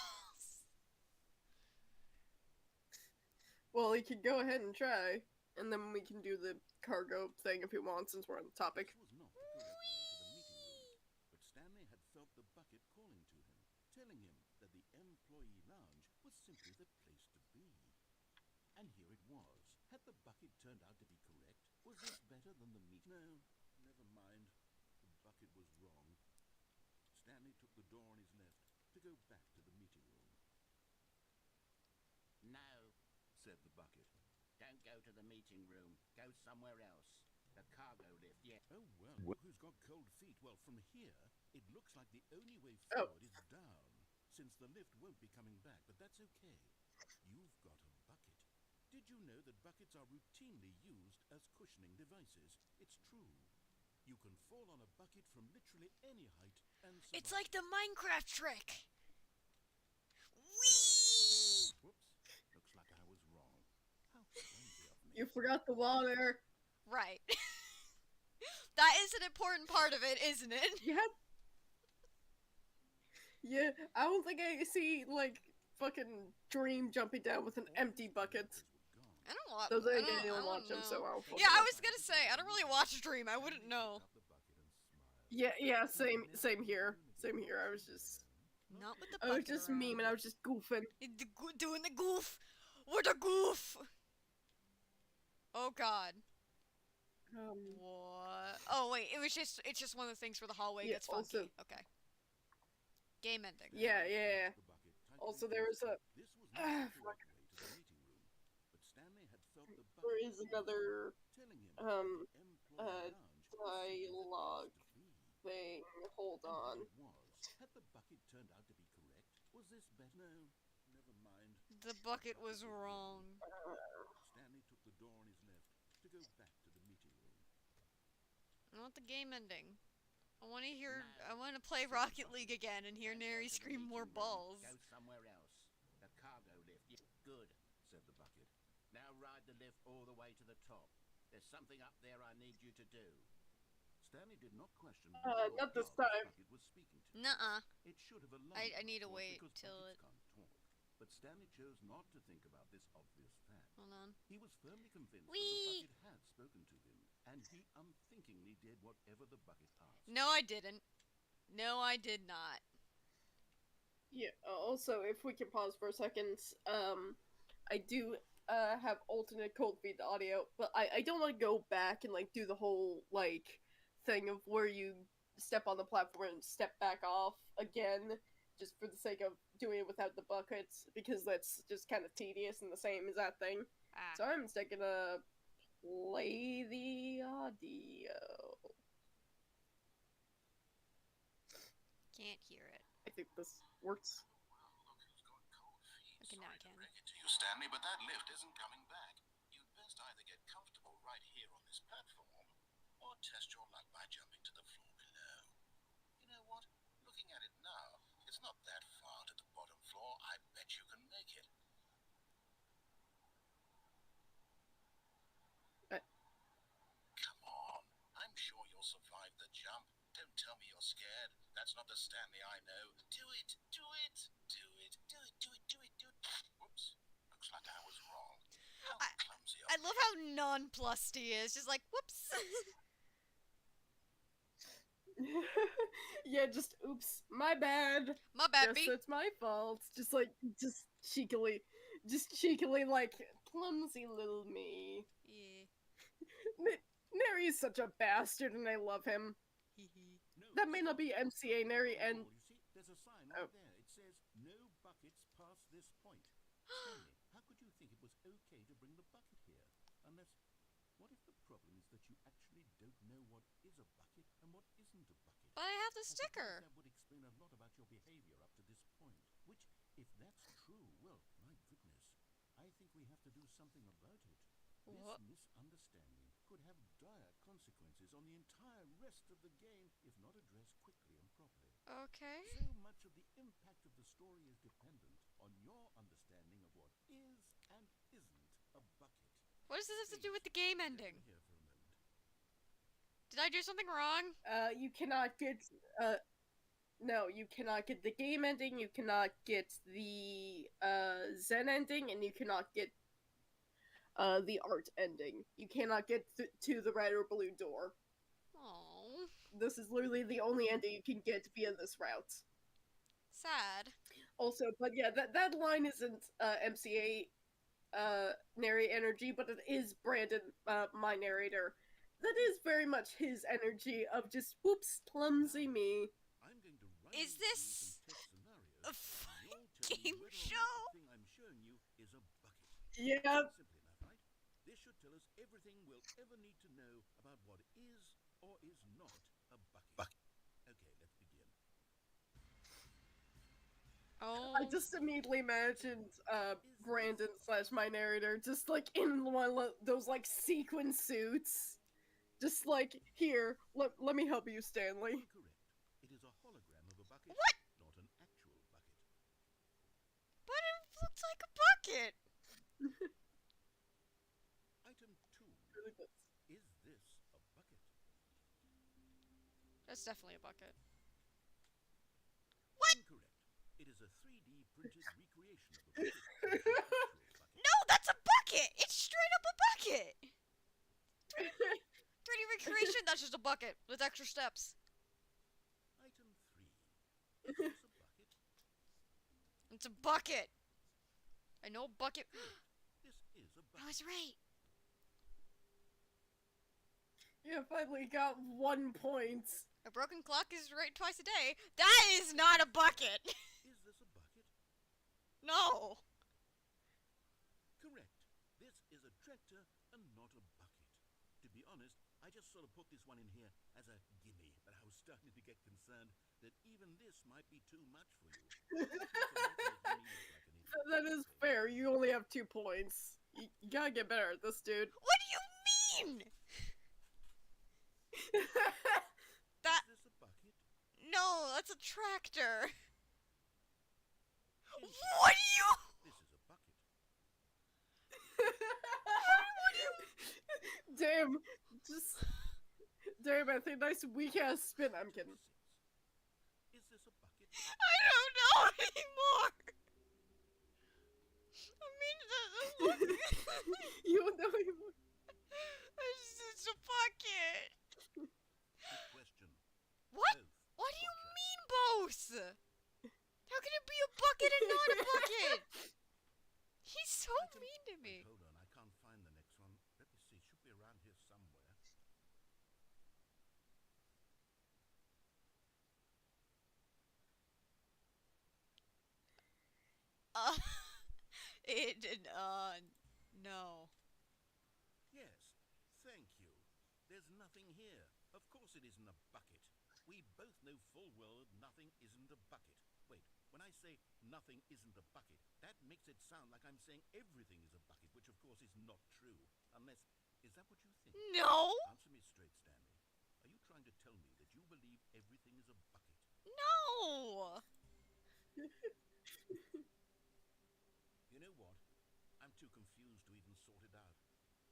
well, you can go ahead and try, and then we can do the cargo thing if you want since we're on the topic. This was not the correct way to the meeting room, but Stanley had felt the bucket calling to him, telling him that the employee lounge was simply the place to be. And here it was. Had the bucket turned out to be correct? Was this better than the meat? No, never mind. The bucket was wrong. Stanley took the door on his left to go back to the meeting room. go to the meeting room. Go somewhere else. The cargo lift, yeah. Oh, well, who's got cold feet? Well, from here, it looks like the only way Oh. forward is down, since the lift won't be coming back, but that's okay. You've got a bucket. Did you know that buckets are routinely used as cushioning devices? It's true. You can fall on a bucket from literally any height and survive. It's like the Minecraft trick. Whee! Whoops. Looks like I was wrong. How clumsy of me. You forgot the water. Right. That is an important part of it, isn't it? Yeah, I don't think I see, like, fucking Dream jumping down with an empty bucket. I don't watch. Those I again, you don't don't watch them, know. so I don't Yeah, I was gonna say I don't really watch Dream. I wouldn't know. Yeah, same here. Same here. I was just Not with the I was bucket just around. memeing, I was just goofing. Doing the goof. What a goof! Oh God. What? Oh wait, it's just one of the things where the hallway Yeah, gets funky. also- Okay. Game ending. Yeah. Also, there was a This was not the fuck. way to the meeting room, but Stanley had felt the bucket There is another telling him um, that the employee lounge was dialogue supposed to be. thing. Hold And on. here it was. Had the bucket turned out to be correct? Was this better? No, never mind. The bucket was wrong. Stanley took the door on his left to go back to the meeting room. I want the game ending. I want to hear. I want to play Rocket League again and hear Don't go Neri to the scream more meeting room. balls. Go somewhere else. The cargo lift, yeah. Good, Said the bucket. now ride the lift all the way to the top. There's something up there I need you to do. Stanley did not question Not this how time. the bucket was speaking to him. Nuh-uh. It should have alarmed I him, need to of course, wait because till buckets it- can't talk. But Stanley chose not to think about this obvious fact. Hold on. He was firmly convinced Whee! that the bucket had spoken to him, and he unthinkingly did whatever the bucket asked. No, I didn't. No, I did not. Yeah. Also, if we can pause for a second, I do have alternate cold feed audio, but I don't want to go back and like do the whole like thing of where you step on the platform and step back off again, just for the sake of doing it without the buckets, because that's just kind of tedious and the same as that thing. Ah. So I'm instead gonna play the audio. Can't hear it. I think this works. Okay, now I can. Break it to you, Stanley, but that lift isn't coming back. You'd best either get comfortable right here on this platform, or test your luck by jumping to the floor below. You know what? Looking at it now, it's not that far to the bottom floor. I bet you can make it. Come on. I'm sure you'll survive the jump. Don't tell me you're scared. That's not the Stanley I know. Do it! Do it! Do it! Do it! Do it! Do it! Do it! Whoops. Looks like I was wrong. How clumsy of I Oh. love how nonplussed he is. Just like, whoops. Yeah, just oops, my bad. My bad, Yes, B. it's my fault. Just cheekily, like clumsy little me. Yeah. Neri's such a bastard, and I love him. No, That may not be MCA Neri, and You see, there's a sign right Oh. there. It says, no buckets past this point. Stanley, how could you think it was okay to bring the bucket here? Unless, what if the problem is that you actually don't know what is a bucket and what isn't a bucket? But I have the I suppose sticker. that would explain a lot about your behavior up to this point. Which, if that's true, well, my goodness, I think we have to do something about it. What? This misunderstanding could have dire consequences on the entire rest of the game if not addressed quickly and properly. Okay. So much of the impact of the story is dependent on your understanding of what is and isn't a bucket. What does this have to do with the game Stay ending? here for a moment. Did I do something wrong? you cannot get no, you cannot get the game ending. You cannot get the Zen ending, and you cannot get the art ending. You cannot get to the red or blue door. Oh, This is literally the only ending you can get via this route. sad. Also, but yeah, that line isn't MCA Neri energy, but it is Brandon, my narrator. That is very much his energy of just whoops, clumsy me. I'm going to run Is you through this some test scenarios, a and fucking you'll tell me game whether or not show? the thing I'm showing you is a bucket. Yeah, Simple enough, right? This should everything we'll ever need to know about what is or is not a bucket. Okay, let's begin. I Oh. just immediately imagined Brandon slash my narrator just like in one of those like sequin suits. Just like, here, let me help you, Stanley. Incorrect. It is a hologram of a bucket, What? not an actual bucket. But it looks like a bucket. Item 2. Really does. Is this a bucket? That's definitely a bucket. Incorrect. It is a 3D printed recreation of a bucket, not an actual bucket. No, that's a bucket. It's straight up a bucket. 3D recreation. That's just a bucket with extra steps. Item 3. Is this a bucket? It's a bucket. I know bucket. This is a I bucket. was right. You finally got 1 point. A broken clock is right twice a day. That is not a bucket. Is this a bucket? No. Correct. This is a tractor and not a bucket. To be honest, I just sort of put this one in here as a gimme, but I was starting to get concerned that even this might be too much for you. That is fair. You only have 2 points. You gotta get better at this, dude. What do you mean? That. Is this a bucket? No, that's a tractor. Is What do you? This is a bucket. Damn. Just. Damn, I think nice weak ass spin. I'm kidding. 6. Is this a bucket? I don't know anymore. I mean, You know you. it's a bucket. Good question. What? Both. What do you Gotcha. mean both? How can it be a bucket and not a bucket? He's so mean to me. Hold on, I can't find the next one. Let me see. Should be around here somewhere. Uh, no. Yes. Thank you. There's nothing here. Of course it isn't a bucket. We both know full well nothing isn't a bucket. Wait, when I say nothing isn't a bucket, that makes it sound like I'm saying everything is a bucket, which of course is not true. Unless, is that what you think? No. Answer me straight, Stanley. Are you trying to tell me that you believe everything is a bucket? No. You know what? I'm too confused to even sort it out.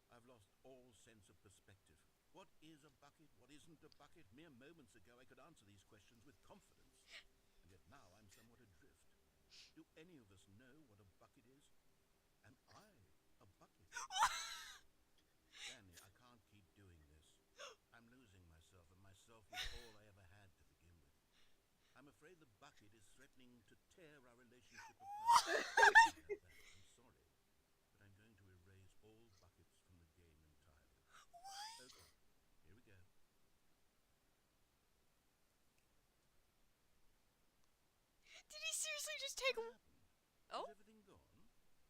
I've lost all sense of perspective. What is a bucket? What isn't a bucket? Mere moments ago I could answer these questions with confidence. And yet now I'm somewhat adrift. Do any of us know what a bucket is? Am I a bucket? Stanley, I can't keep doing this. I'm losing myself, and myself was all I ever had to begin with. I'm afraid the bucket is threatening to tear our relationship apart. I'm sorry, but I'm going to erase all buckets from the game entirely. Okay, here we go. Did he seriously just take? What happened? Oh. Is everything gone?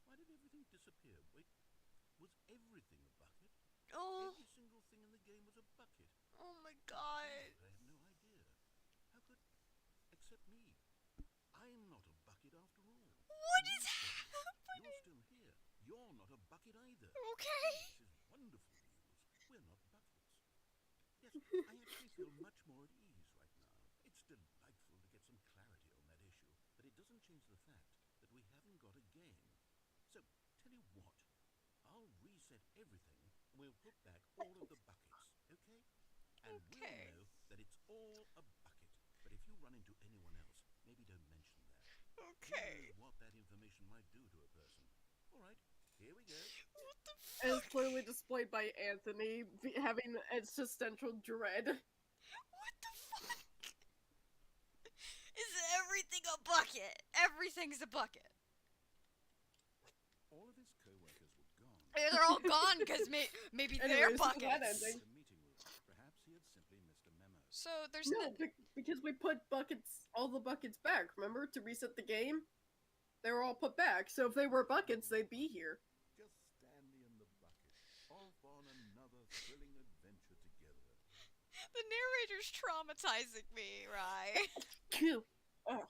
Why did everything disappear? Wait, was everything a bucket? Oh. Every single thing in the game was a bucket. Oh my God. I have no idea. How could... Except me. I'm not a bucket after all. What And is you're happening? still here. You're not a bucket either. Okay. This is wonderful news. We're not buckets. Yes, I actually feel much more at ease right now. It's delightful to get some clarity on that issue, but it doesn't change the fact that we haven't got a game. So, tell you what, I'll reset everything and we'll put back all of the buckets, okay? And Okay. we'll know that it's all a bucket. But if you run into anyone else, maybe don't mention that. Okay. Who knows what that information might do to a person. All right, here we go. What the As fuck? clearly displayed by Anthony having existential dread. What the fuck? Is everything a bucket? Everything's a bucket. All of his co-workers were gone. They're all gone because maybe they're Anyways, this is that buckets. ending. The meeting was. Perhaps he had simply missed a memo. So there's No, because we put all the buckets back, remember? To reset the game? They were all put back, so if they were buckets, they'd be here. Just Stanley and the bucket. Off on a The narrator's traumatizing me, right? Q. Oh.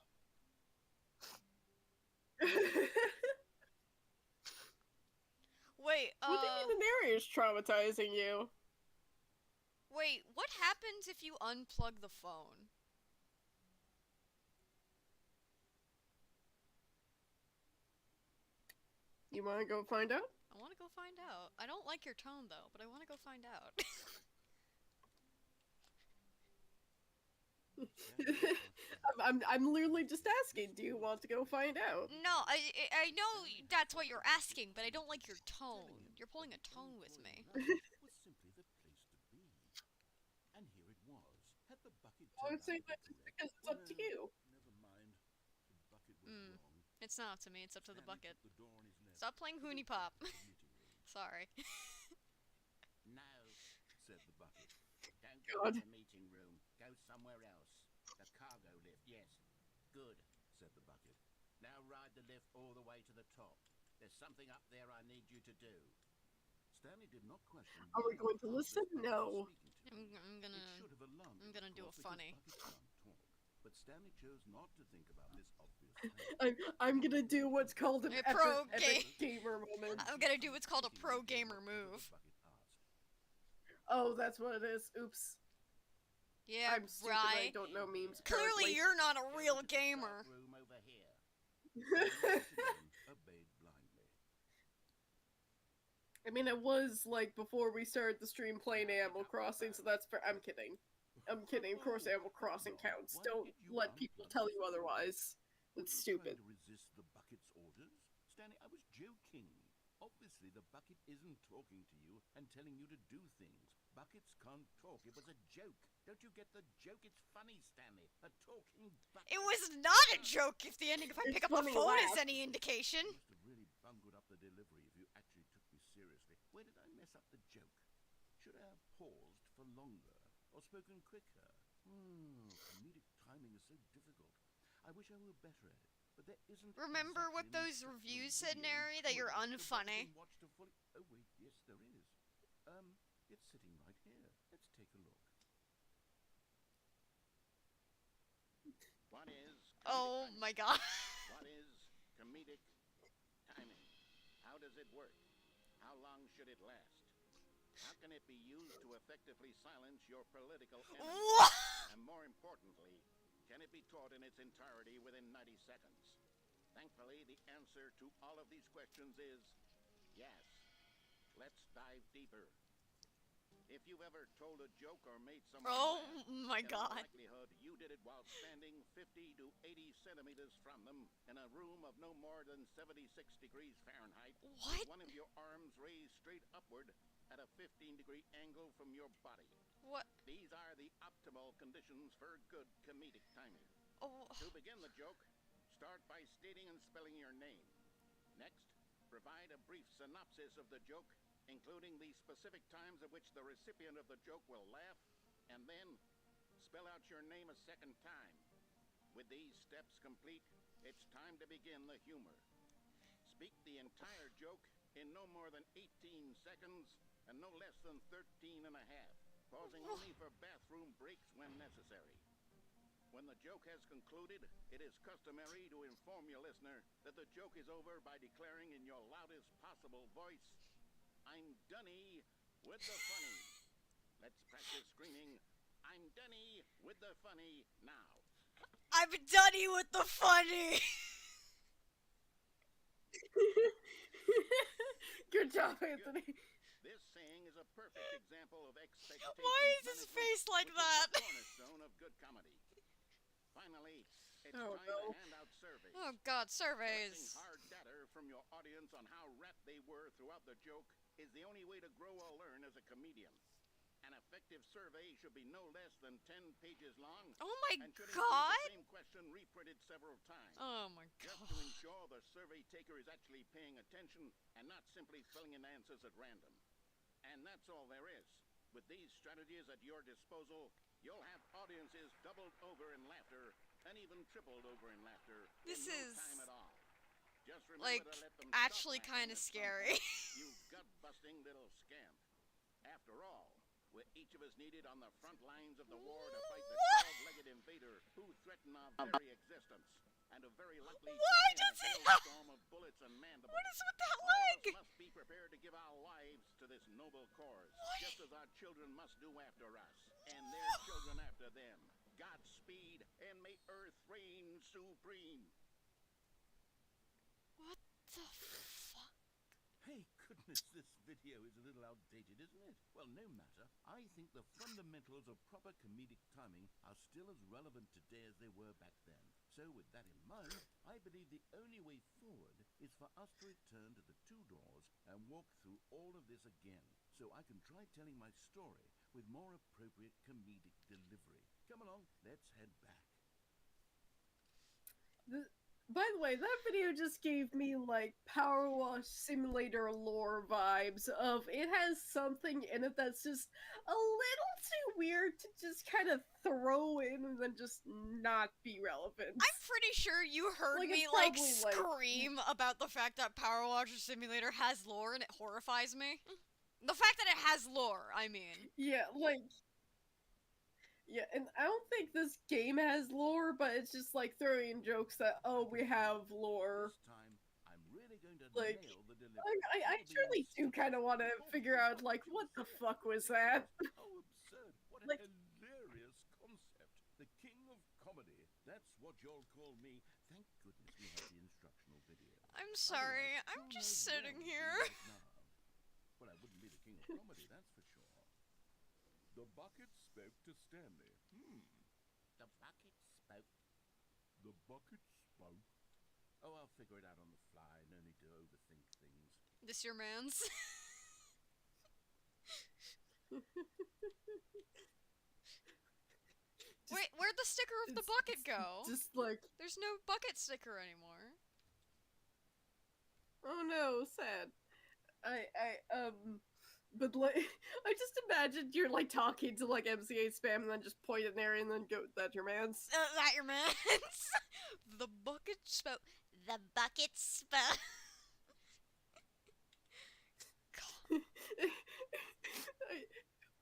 Wait, What do you mean the narrator's traumatizing you? wait, what happens if you unplug the phone? You want to go find out? I want to go find out. I don't like your tone though, but I want to go find out. I'm literally just asking. Do you want to go find out? No, I know that's what you're asking, but I don't like your tone. You're pulling a tone with me. Was simply the place to be. And here it was. Had the bucket I would turned say out to that be just correct? because it's Oh, up to no, you. never mind. The bucket was Mm. wrong. It's not up to me, it's up to the Stanley bucket. put the door on his left. Stop playing The Hoonie door Pop. to the meeting room, Sorry. No, said the bucket. don't go God. to the meeting room. Go somewhere else. The cargo lift, yes. Good. Said the bucket. Now ride the lift all the way to the top. There's something up there I need you to do. Stanley did not question. Are we why going to or how listen? this bucket No. was speaking to him. I'm gonna... It should have alarmed I'm him, gonna of do a course, because funny. buckets can't talk. But Stanley chose not to think about this obvious fact. I'm gonna do what's called an A pro epic game. gamer moment. I'm gonna do what's called a pro gamer move. Oh, that's what it is. Oops. Yeah, I'm stupid. I right. don't know memes. Clearly currently. you're not a Go real to the gamer. staff room over here. Obeyed blindly. I mean, it was like before we started the stream playing Animal Crossing, so that's for. I'm kidding. I'm kidding. Of course, Animal Crossing counts. Don't let people tell you otherwise. It's stupid. Trying to resist the bucket's orders? Stanley, I was joking. Obviously, the bucket isn't talking to you and telling you to do things. Buckets can't talk. It was a joke. Don't you get the joke? It's funny, Stanley. A talking bucket. It was not a joke if the ending, if I It's pick up the funny phone laugh. is any indication. You must have really bungled up the delivery if you actually took me seriously. Where did I mess up the joke? Should I have paused for longer or spoken quicker? Comedic timing is so difficult. I wish I were better at it, but there isn't. Remember what exactly an those instructional reviews said, video Nary, that you're tutorial to watch unfunny? and watch to fully. Oh wait, yes there is. It's sitting right here. Let's take a look. What is Oh comedic my timing? god. What is comedic timing? How does it work? How long should it last? How can it be used to effectively silence your political enemy? What? And more importantly, can it be taught in its entirety within 90 seconds? Thankfully, the answer to all of these questions is yes. Let's dive deeper. If you've ever told a joke or made someone Oh laugh, my in all god. likelihood, you did it while standing 50 to 80 centimeters from them in a room of no more than 76 degrees Fahrenheit, What? with one of your arms raised straight upward at a 15-degree angle from your body. What? These are the optimal conditions for good comedic timing. Oh. To begin the joke, start by stating and spelling your name. Next, provide a brief synopsis of the joke, including the specific times at which the recipient of the joke will laugh, and then spell out your name a second time. With these steps complete, it's time to begin the humor. Speak the entire joke in no more than 18 seconds and no less than 13 and a half, pausing only for bathroom breaks when necessary. When the joke has concluded, it is customary to inform your listener that the joke is over by declaring in your loudest possible voice, "I'm Dunny with the funny." Let's practice screaming, "I'm Dunny with the funny" now. I'm Dunny with the funny. Good job, Anthony. This saying is a perfect example of expectation Why is his management, face like which is that? the cornerstone of good comedy. Finally, it's Oh, time no. to hand out surveys. Oh god, Collecting surveys. hard data from your audience on how rapt they were throughout the joke is the only way to grow or learn as a comedian. An effective survey should be no less than 10 pages long Oh my and should include god. the same question reprinted several times. Oh my Just god. to ensure the survey taker is actually paying attention and not simply filling in answers at random. And that's all there is. With these strategies at your disposal, you'll have audiences doubled over in laughter and even tripled over in laughter This in no is, time at all. Just remember like, to let them actually stop laughing kind of at some scary. point, you gut-busting little scamp. After all, where each of us needed on the front lines of the war to What? fight the 12-legged invader who threatened our very existence, and to very luckily Why die in a does he have... hailstorm of bullets and mandibles. What is with that All of leg? us must be prepared to give our lives to this noble cause, What? just as our children must do after us, and their children after them. Godspeed, and may Earth reign supreme. What the fuck? Hey, goodness, this video is a little outdated, isn't it? Well, no matter. I think the fundamentals of proper comedic timing are still as relevant today as they were back then. So, with that in mind, I believe the only way forward is for us to return to the two doors and walk through all of this again, so I can try telling my story with more appropriate comedic delivery. Come along, let's head back. By the way, that video just gave me like Power Wash Simulator lore vibes of it has something in it that's just a little too weird to just kind of throw in and then just not be relevant. I'm pretty sure you heard Like, me it's like probably, like- scream about the fact that Power Washer Simulator has lore and it horrifies me. The fact that it has lore, I mean. Yeah, like yeah, and I don't think this game has lore, but it's just like throwing in jokes that we have lore. This time, I'm really going to Like, nail the delivery. I truly do kind of want to figure out like what the fuck was that? How absurd! What a Like- hilarious concept! The king of comedy. That's what you'll call me. Thank goodness we have the instructional video. I'm sorry, Otherwise, I'm who just knows sitting where we'd be here. right now. Well, I wouldn't be the king of comedy, that's for sure. The bucket spoke to Stanley. The bucket spoke. The bucket spoke. Oh, I'll figure it out on the fly. No need to overthink things. This your man's? Wait, where'd the sticker of the bucket go? Just like, There's no bucket sticker anymore. oh no, sad. But like, I just imagined you're like talking to like MCA spam and then just point an area and then go, that your man's. That your man's? The bucket spoke. The bucket spoke.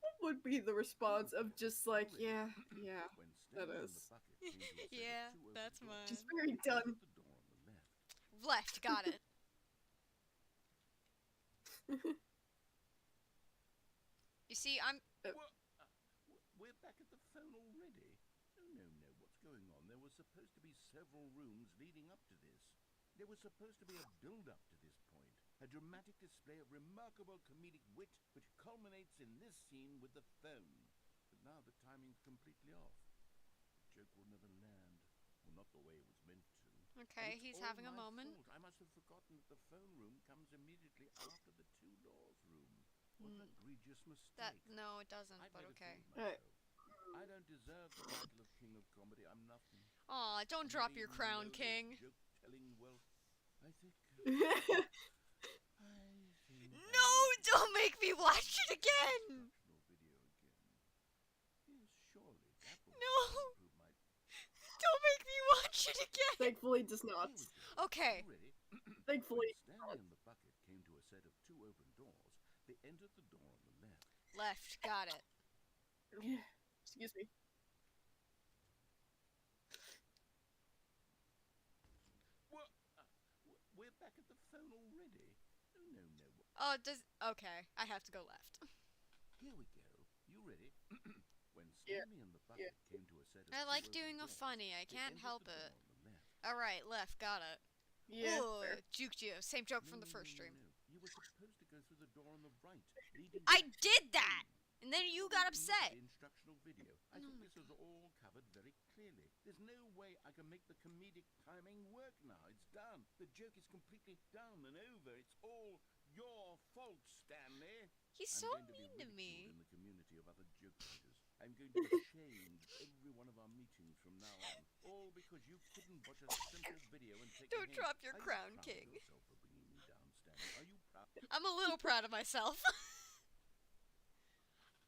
What would be the response of just like, yeah, yeah, When that Stanley and is. the bucket came to a set of Yeah, two open that's doors, mine. Just very they done. entered the door on the left. Left, got it. You see, We're back at the phone already? No, what's going on? There was supposed to be several rooms leading up to this. There was supposed to be a build-up to this point. A dramatic display of remarkable comedic wit which culminates in this scene with the phone. But now the timing's completely off. The joke will never land. Well, not the way it was meant to. okay, And it's he's all having a my moment. fault. I must have forgotten that the phone room comes immediately after the two doors room. What an egregious mistake. That, no, it doesn't, I but made a okay. fool of myself. I don't deserve the title of king of comedy. I'm nothing. Aw, don't I'm drop not your even crown, loaded king. Joke-telling wealth. I think. No, don't make me watch it again! Instructional video again. Yes, surely that will No. improve my. Don't make me watch it again! Thankfully, does not. Here we go. Okay. You ready? Thankfully, When Stanley and the bucket came to a set of two open doors, they entered the door on the left. Left, got it. excuse me. What? We're back at the phone already? No. Oh, okay, I have to go left. Here we go. You ready? When Yeah, Stanley and the bucket came to a set of I two like open doing a doors, funny, I they can't entered help the it. door on the left. Alright, left, got it. Yeah, Ooh, fair. juked you. Same joke from the No, first stream. no. You were supposed to go through the door on the right, leading I back to did the that! room. And then you Why got don't look at upset. the instructional video. I Oh think my this is all covered very clearly. There's no way I can make the comedic timing work now. It's done. The joke is completely done and over. It's all your fault, Stanley. He's I'm so going to be mean to ridiculed me. in the community of other joke writers. I'm going to be shamed every one of our meetings from now on. All because you couldn't watch a simple video and take Don't a hint. drop your Are you crown, proud of King. yourself for bringing me down, Stanley? Are you proud? I'm a little proud of myself.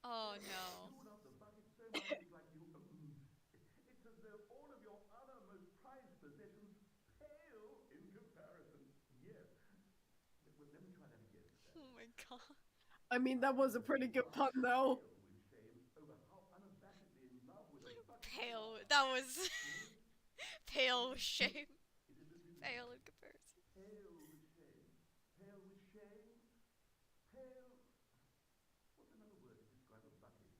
Oh no. You love the bucket so much, it's like you. It's as though all of your other most prized possessions pale in comparison. Yes. Let me try that again. Oh my god. I mean, that was a pretty good pun, though. Which that was pale with shame. Pale in comparison. Pale with shame. Pale with shame? Pale... What's another word to describe a bucket?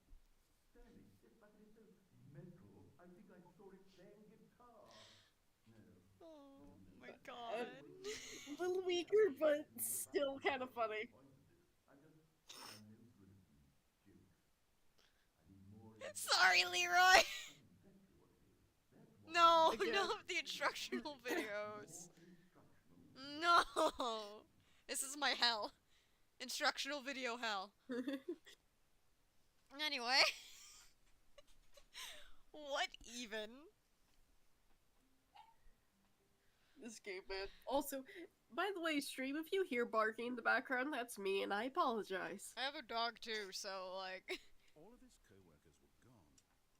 Stanley, this bucket is so mental. I think I saw it playing guitar. No. Oh No. my god. A little weaker, but still kind of funny. I'm no good at these jokes. I need more... Sorry, Leroy. I can bet you what it is. That's why... No, Again. no, the instructional videos. More instructional. No. This is my hell. Instructional video hell. Anyway. What even? This game, man. Also, by the way, stream, if you hear barking in the background, that's me, and I apologize. I have a dog too, so like... All of his co-workers were gone.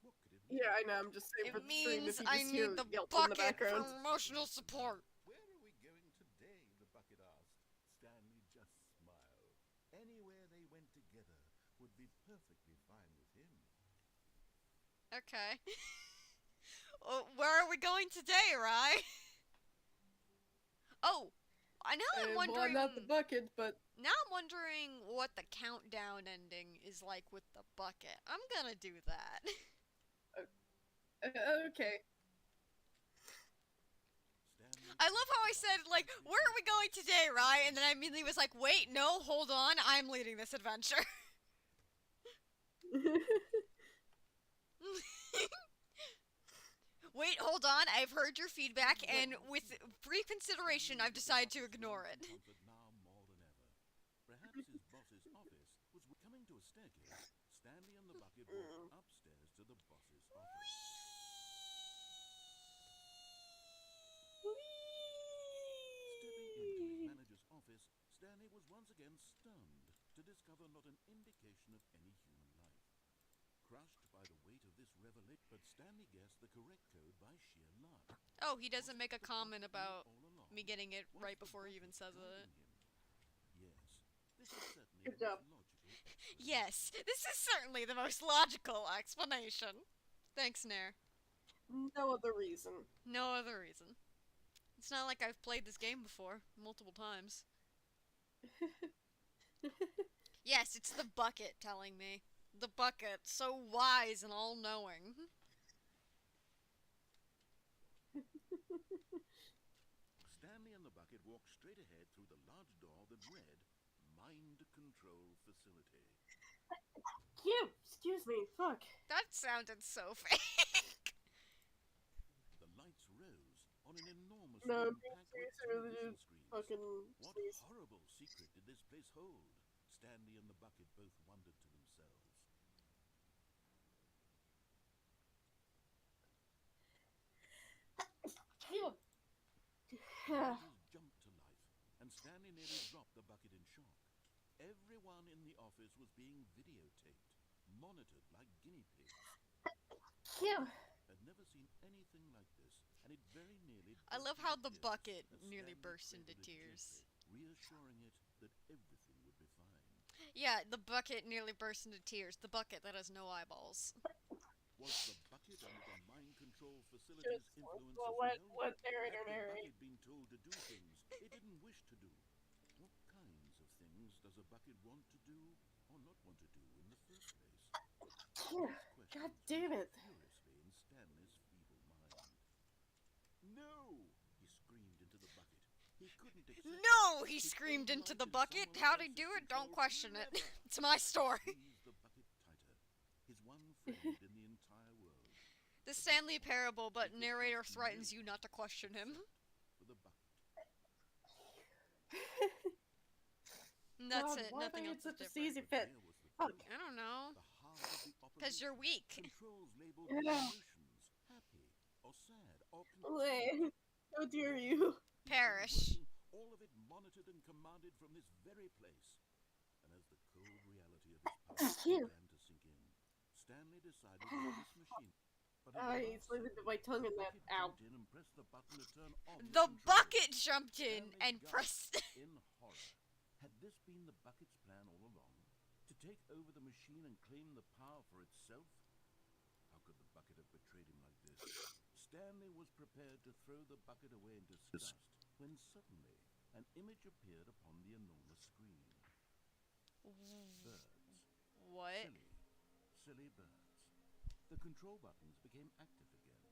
What could it mean? Yeah, I know, I'm just saying It for the stream, means if you I just need hear the yelps in the bucket background. for emotional support. Where are we going today? The bucket asked. Stanley just smiled. Anywhere they went together would be perfectly fine with him. Okay. Well, where are we going today, Rye? Oh, I now I'm Well, I'm wondering. not the bucket, but Now I'm wondering what the countdown ending is like with the bucket. I'm gonna do that. okay. Stanley I love how I said like, "Where are we going today, Rye?" And then I immediately was like, "Wait, no, hold on, I'm leading this adventure." Wait, hold on. I've heard your feedback, and with reconsideration, I've decided to ignore it. comfort now more than ever. Perhaps his boss's office was coming to a staircase. Stanley and the bucket walked upstairs to the boss's office. Stepping into his manager's office, Stanley was once again stunned to discover not an indication of any human life. Crushed by the weight of this revelation, but Stanley guessed the correct code by sheer luck. Oh, he doesn't make a comment about All along, me getting it was right the before he even bucket says it. guiding him? Yes, this is certainly Good the job. most logical explanation. Yes, this is certainly the most logical explanation. Thanks, Nair. No other reason. No other reason. It's not like I've played this game before, multiple times. Yes, it's the bucket telling me. The bucket, so wise and all-knowing. Stanley and the bucket walked straight ahead through the large door that read, Mind Control Facility. Cute. Excuse me. Fuck. That sounded so fake. The lights rose on an enormous No, room being packed serious, with I really television did screens. fucking What sneeze. horrible secret did this place hold? Stanley and the bucket both wondered to themselves. Cute. Flashes jumped to life, and Stanley nearly dropped the bucket in shock. Everyone in the office was being videotaped, monitored like guinea pigs. Cute. Had never seen anything like this, and it very nearly... I love broke how his the ears bucket as nearly Stanley burst into cradled it tears. gently, reassuring it that everything would be fine. Yeah, the bucket nearly burst into tears. The bucket that has no eyeballs. Was the bucket under the mind control facility's Just influence well, as let well? narrator Had the narrate. bucket been told to do things it didn't wish to do? What kinds of things does a bucket want to do or not want to do in the first place? Cute. These God questions damn ran it. furiously in Stanley's feeble mind. No! He screamed into the bucket. He couldn't accept No! He His screamed own into life the in bucket. someone How'd he else's do it? Don't control. question it. Never. It's my story. Squeezed the bucket tighter. His one friend in the entire world. The Stanley parable, but narrator threatens you not to question him. For the bucket. And that's God, it. why Nothing am I else is such a different. easy But fit? there was the Fuck. clue. I don't know. The heart of the Because you're weak. Controls labeled Yeah. emotions, happy or sad or Wait. How dare you? Perish. All of it monitored and commanded from this very place. And as the cold reality of his power Phew. began to sink in, Stanley decided that this machine. But I slipped into my tongue in that. Ow. jumped in and pressed the button to turn on The controls. bucket jumped in Stanley and gasped pressed. in horror. Had this been the bucket's plan all along? To take over the machine and claim the power for itself? How could the bucket have betrayed him like this? Stanley was prepared to throw the bucket away in disgust when suddenly an image appeared upon the enormous screen. Birds. What? Silly birds. The control buttons became active again.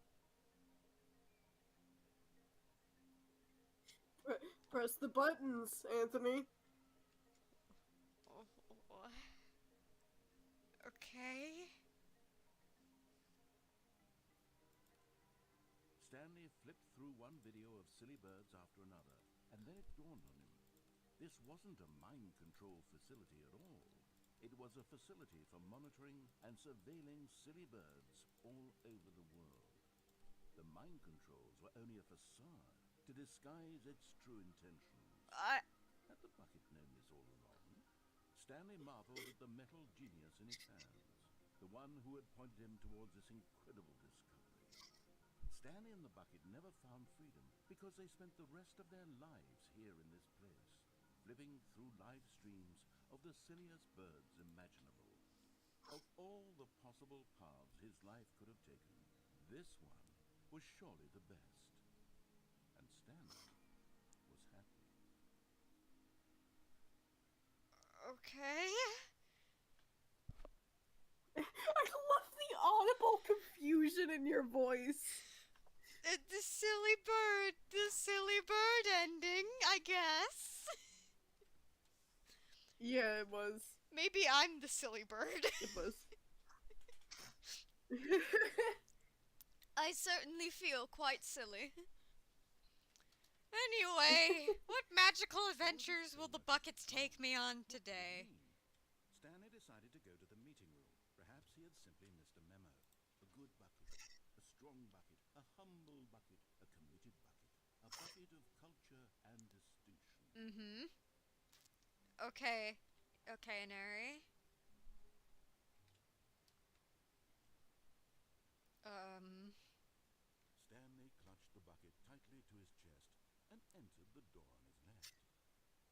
Press the buttons, Anthony. What? Okay. Stanley flipped through one video of silly birds after another, and then it dawned on him. This wasn't a mind control facility at all. It was a facility for monitoring and surveilling silly birds all over the world. The mind controls were only a facade to disguise its true intentions. Had the bucket known this all along? Stanley marveled at the metal genius in his hands, the one who had pointed him towards this incredible discovery. Stanley and the bucket never found freedom because they spent the rest of their lives here in this place, flipping through live streams of the silliest birds imaginable. Of all the possible paths his life could have taken, this one was surely the best. And Stanley was happy. Okay. I love the audible confusion in your voice. The silly bird ending, I guess. Yeah, it was. Maybe I'm the silly bird. It was. I certainly feel quite silly. Anyway, what magical adventures will the buckets take me on today? Stanley decided to go to the meeting room. Perhaps he had simply missed a memo. A good bucket, a strong bucket, a humble bucket, a committed bucket, a bucket of culture and distinction. Mm-hmm. Okay. Okay, Neri. Stanley clutched the bucket tightly to his chest and entered the door on his left.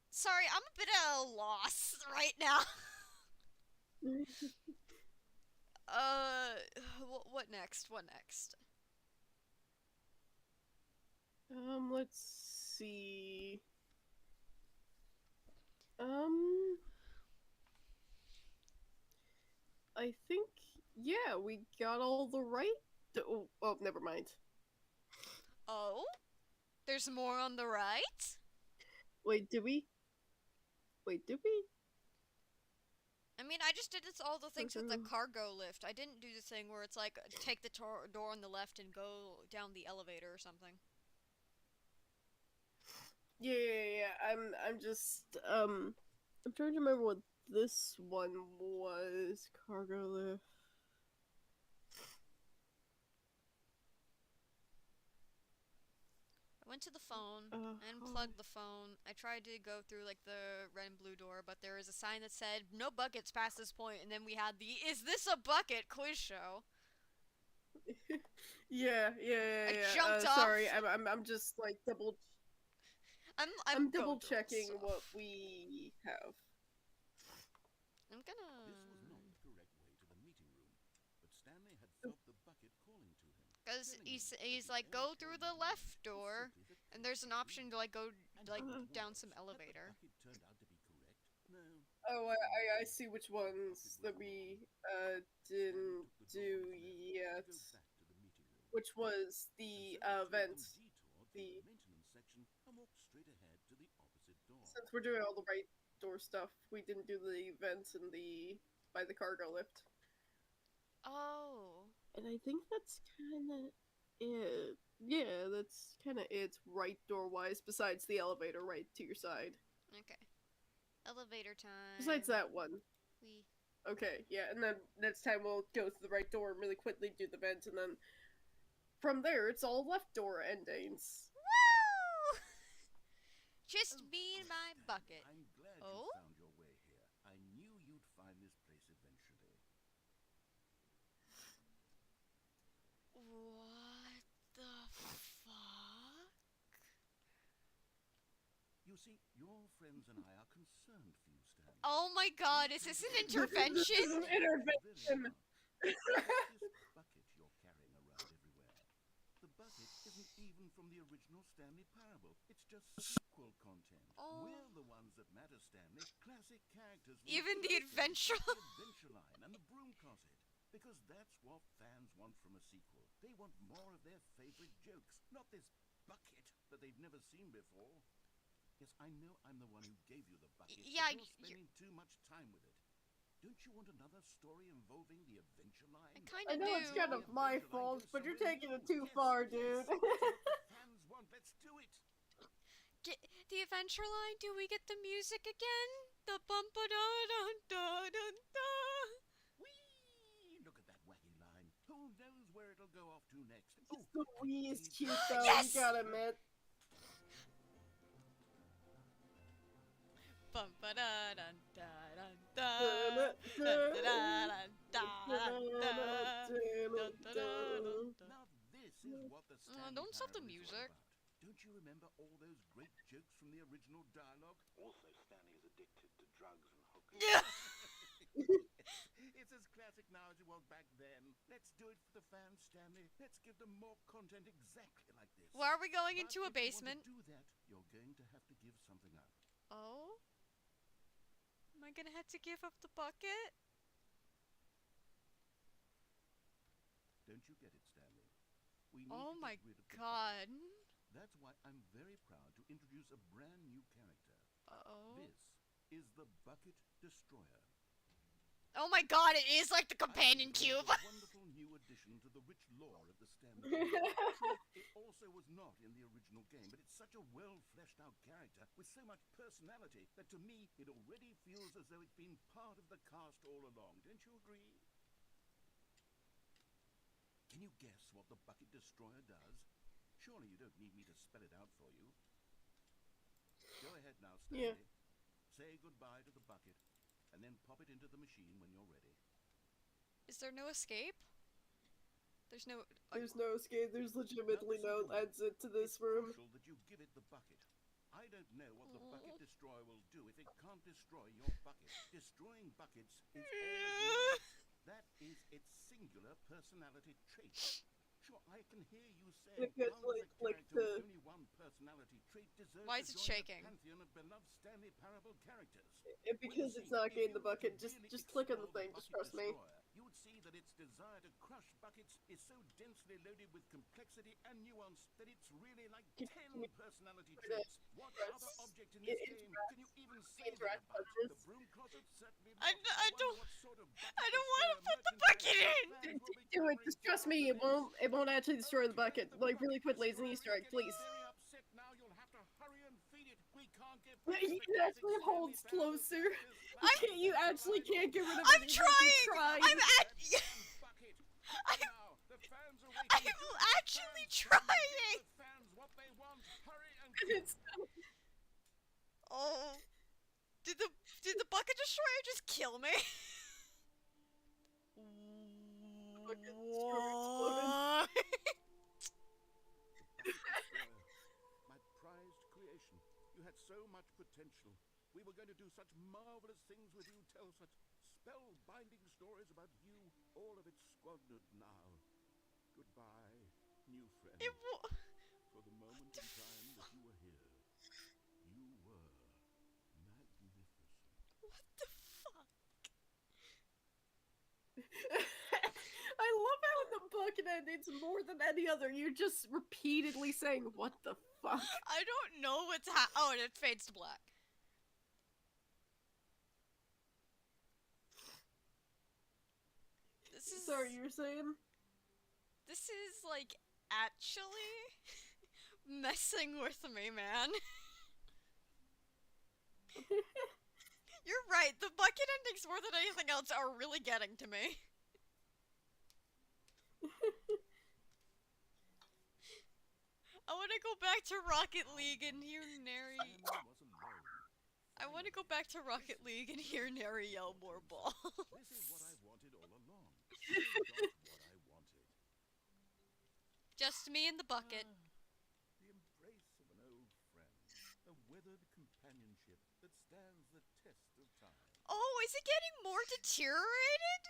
Sorry, I'm a bit at a loss right now. What next? What next? Let's see. I think, yeah, we got all the right. Oh, never mind. Oh? There's more on the right? Wait, did we? Wait, did we? I mean, I just did all the things with the cargo lift. I didn't do the thing where it's like, take the door on the left and go down the elevator or something. Yeah. I'm just, I'm trying to remember what this one was. Cargo lift. I went to the phone, unplugged the phone. I tried to go through like the red and blue door, but there was a sign that said no buckets past this point, and then we had the "Is this a bucket?" quiz show. Yeah. I jumped off. Sorry, I'm just like I'm double checking stuff. what we have. I'm gonna. This was not the correct way to the meeting room, but Stanley had felt the bucket calling to him. Because he's like, go through the left door, and there's an option to like go like down some elevator. The bucket turned out to be correct. No. Oh, I see which ones that we didn't do yet. Which was the vent. The maintenance section and walk straight ahead to the opposite door. Since we're doing all the right door stuff, we didn't do the vents and by the cargo lift. Oh. And I think that's kind of it. Yeah, that's kind of it right door-wise, besides the elevator right to your side. Okay. Elevator time. Besides that one. We. Okay, yeah, and then next time we'll go to the right door and really quickly do the vent, and then from there, it's all left door endings. Woo! Just me and my bucket. I'm glad Oh? you found your way here. I knew you'd find this place eventually. What the fuck? You see, your friends and I are concerned for you, Stanley. Oh my god, is this an intervention? This is an intervention. This bucket you're carrying around everywhere. from the original Stanley Parable. It's just sequel content. Oh. We're the ones that matter, Stanley. Classic characters. Even the adventure The adventure line and the broom closet. Because that's what fans want from a sequel. They want more of their favorite jokes, not this bucket that they've never seen before. Yes, I know I'm the one who gave you the bucket. Yeah, but you're spending too much time with it. Don't you want another story involving the adventure line? I kind I of know do. it's kind of my fault, but you're taking it too far, dude. That's what the fans want. Let's do it. The adventure line. Do we get the music again? The bump da da da da da. Whee! Look at that wacky line. Who knows where it'll go off to next? Just the wee is cute though, Yes! you gotta admit. Bump da da da da da da da da Now this is what the Stanley don't stop the Parable is all music. about. Don't you remember all those great jokes from the original dialogue? Also, Stanley is addicted to drugs and hookers. Yeah. It's as classic now as it was back then. Let's do it for the fans, Stanley. Let's give them more content exactly like this. Why are we going But into a if you want basement? to do that, you're going to have to give something up. Oh? Am I gonna have to give up the bucket? Don't you get it, Stanley? We need Oh to my get rid of the god. bucket. That's why I'm very proud to introduce a brand new character. Uh-oh. This is the Bucket Destroyer. Oh my god, it is like the companion I think cube. it's a wonderful new addition to the rich lore of the Stanley Parable. True, it also was not in the original game, but it's such a well-fleshed-out character with so much personality that to me it already feels as though it's been part of the cast all along. Don't you agree? Can you guess what the Bucket Destroyer does? Surely you don't need me to spell it out for you. Go ahead now, Stanley. Yeah. Say goodbye to the bucket, and then pop it into the machine when you're ready. Is there no escape? There's no... There's no escape, there's legitimately no exit to this It's room. crucial that you give it the bucket. I don't know what the Bucket Destroyer will do if it can't destroy your bucket. Destroying buckets is all it needs. That is its singular personality trait. Sure, I can hear you saying, Because, how does a like character the- with only one personality trait deserve Why to is it join shaking? the pantheon of beloved Stanley Parable characters? And because it's not getting the bucket, just click on the thing, just trust me. You would see that its desire to crush buckets is so densely loaded with complexity and nuance that it's really like Can 10 we personality try to traits. What press- other object in this game can you even say that interact about? with The this? broom closet certainly I not. don't- Wonder what sort of I don't want to bucket put the destroyer bucket in! merchandise fans will be Do it, covering just trust for me, after this. it won't actually destroy the bucket. Okay, Like, really Bucket quickly, as an Destroyer Easter egg, is please. getting very upset now. You'll have to hurry and feed it. We can't get Yeah, past you the can classic actually hold Stanley Parable closer. characters. You actually can't get rid of I'm it. even if you trying! try. I'm at... Bucket. I'm- Now, the fans are waiting. I'm Give the actually fans trying! The fans what they want. Hurry and It's Oh. Did the bucket destroyer just kill me? Bucket destroyer exploded. What? My prized creation. You had so much potential. We were going to do such marvelous things with you, tell such spellbinding stories about you. All of it squandered now. Goodbye, new friend. It wa- For the moment in time that you were here, you were magnificent. What the fuck? I love how in the bucket end it's more than any other. You're just repeatedly saying, "What the fuck?" I don't know what's oh, and it fades to black. This is... Sorry, you were saying? This is, like, actually messing with me, man. You're right, the bucket endings more than anything else are really getting to me. I want to go back to Rocket League and hear Nary... Stanley was alone. I want to go back to Rocket League and hear Nary yell more balls. This is what I wanted all along. You got what I wanted. Just me and the bucket. The embrace of an old friend. A weathered companionship that stands the test of time. Oh, is it getting more deteriorated?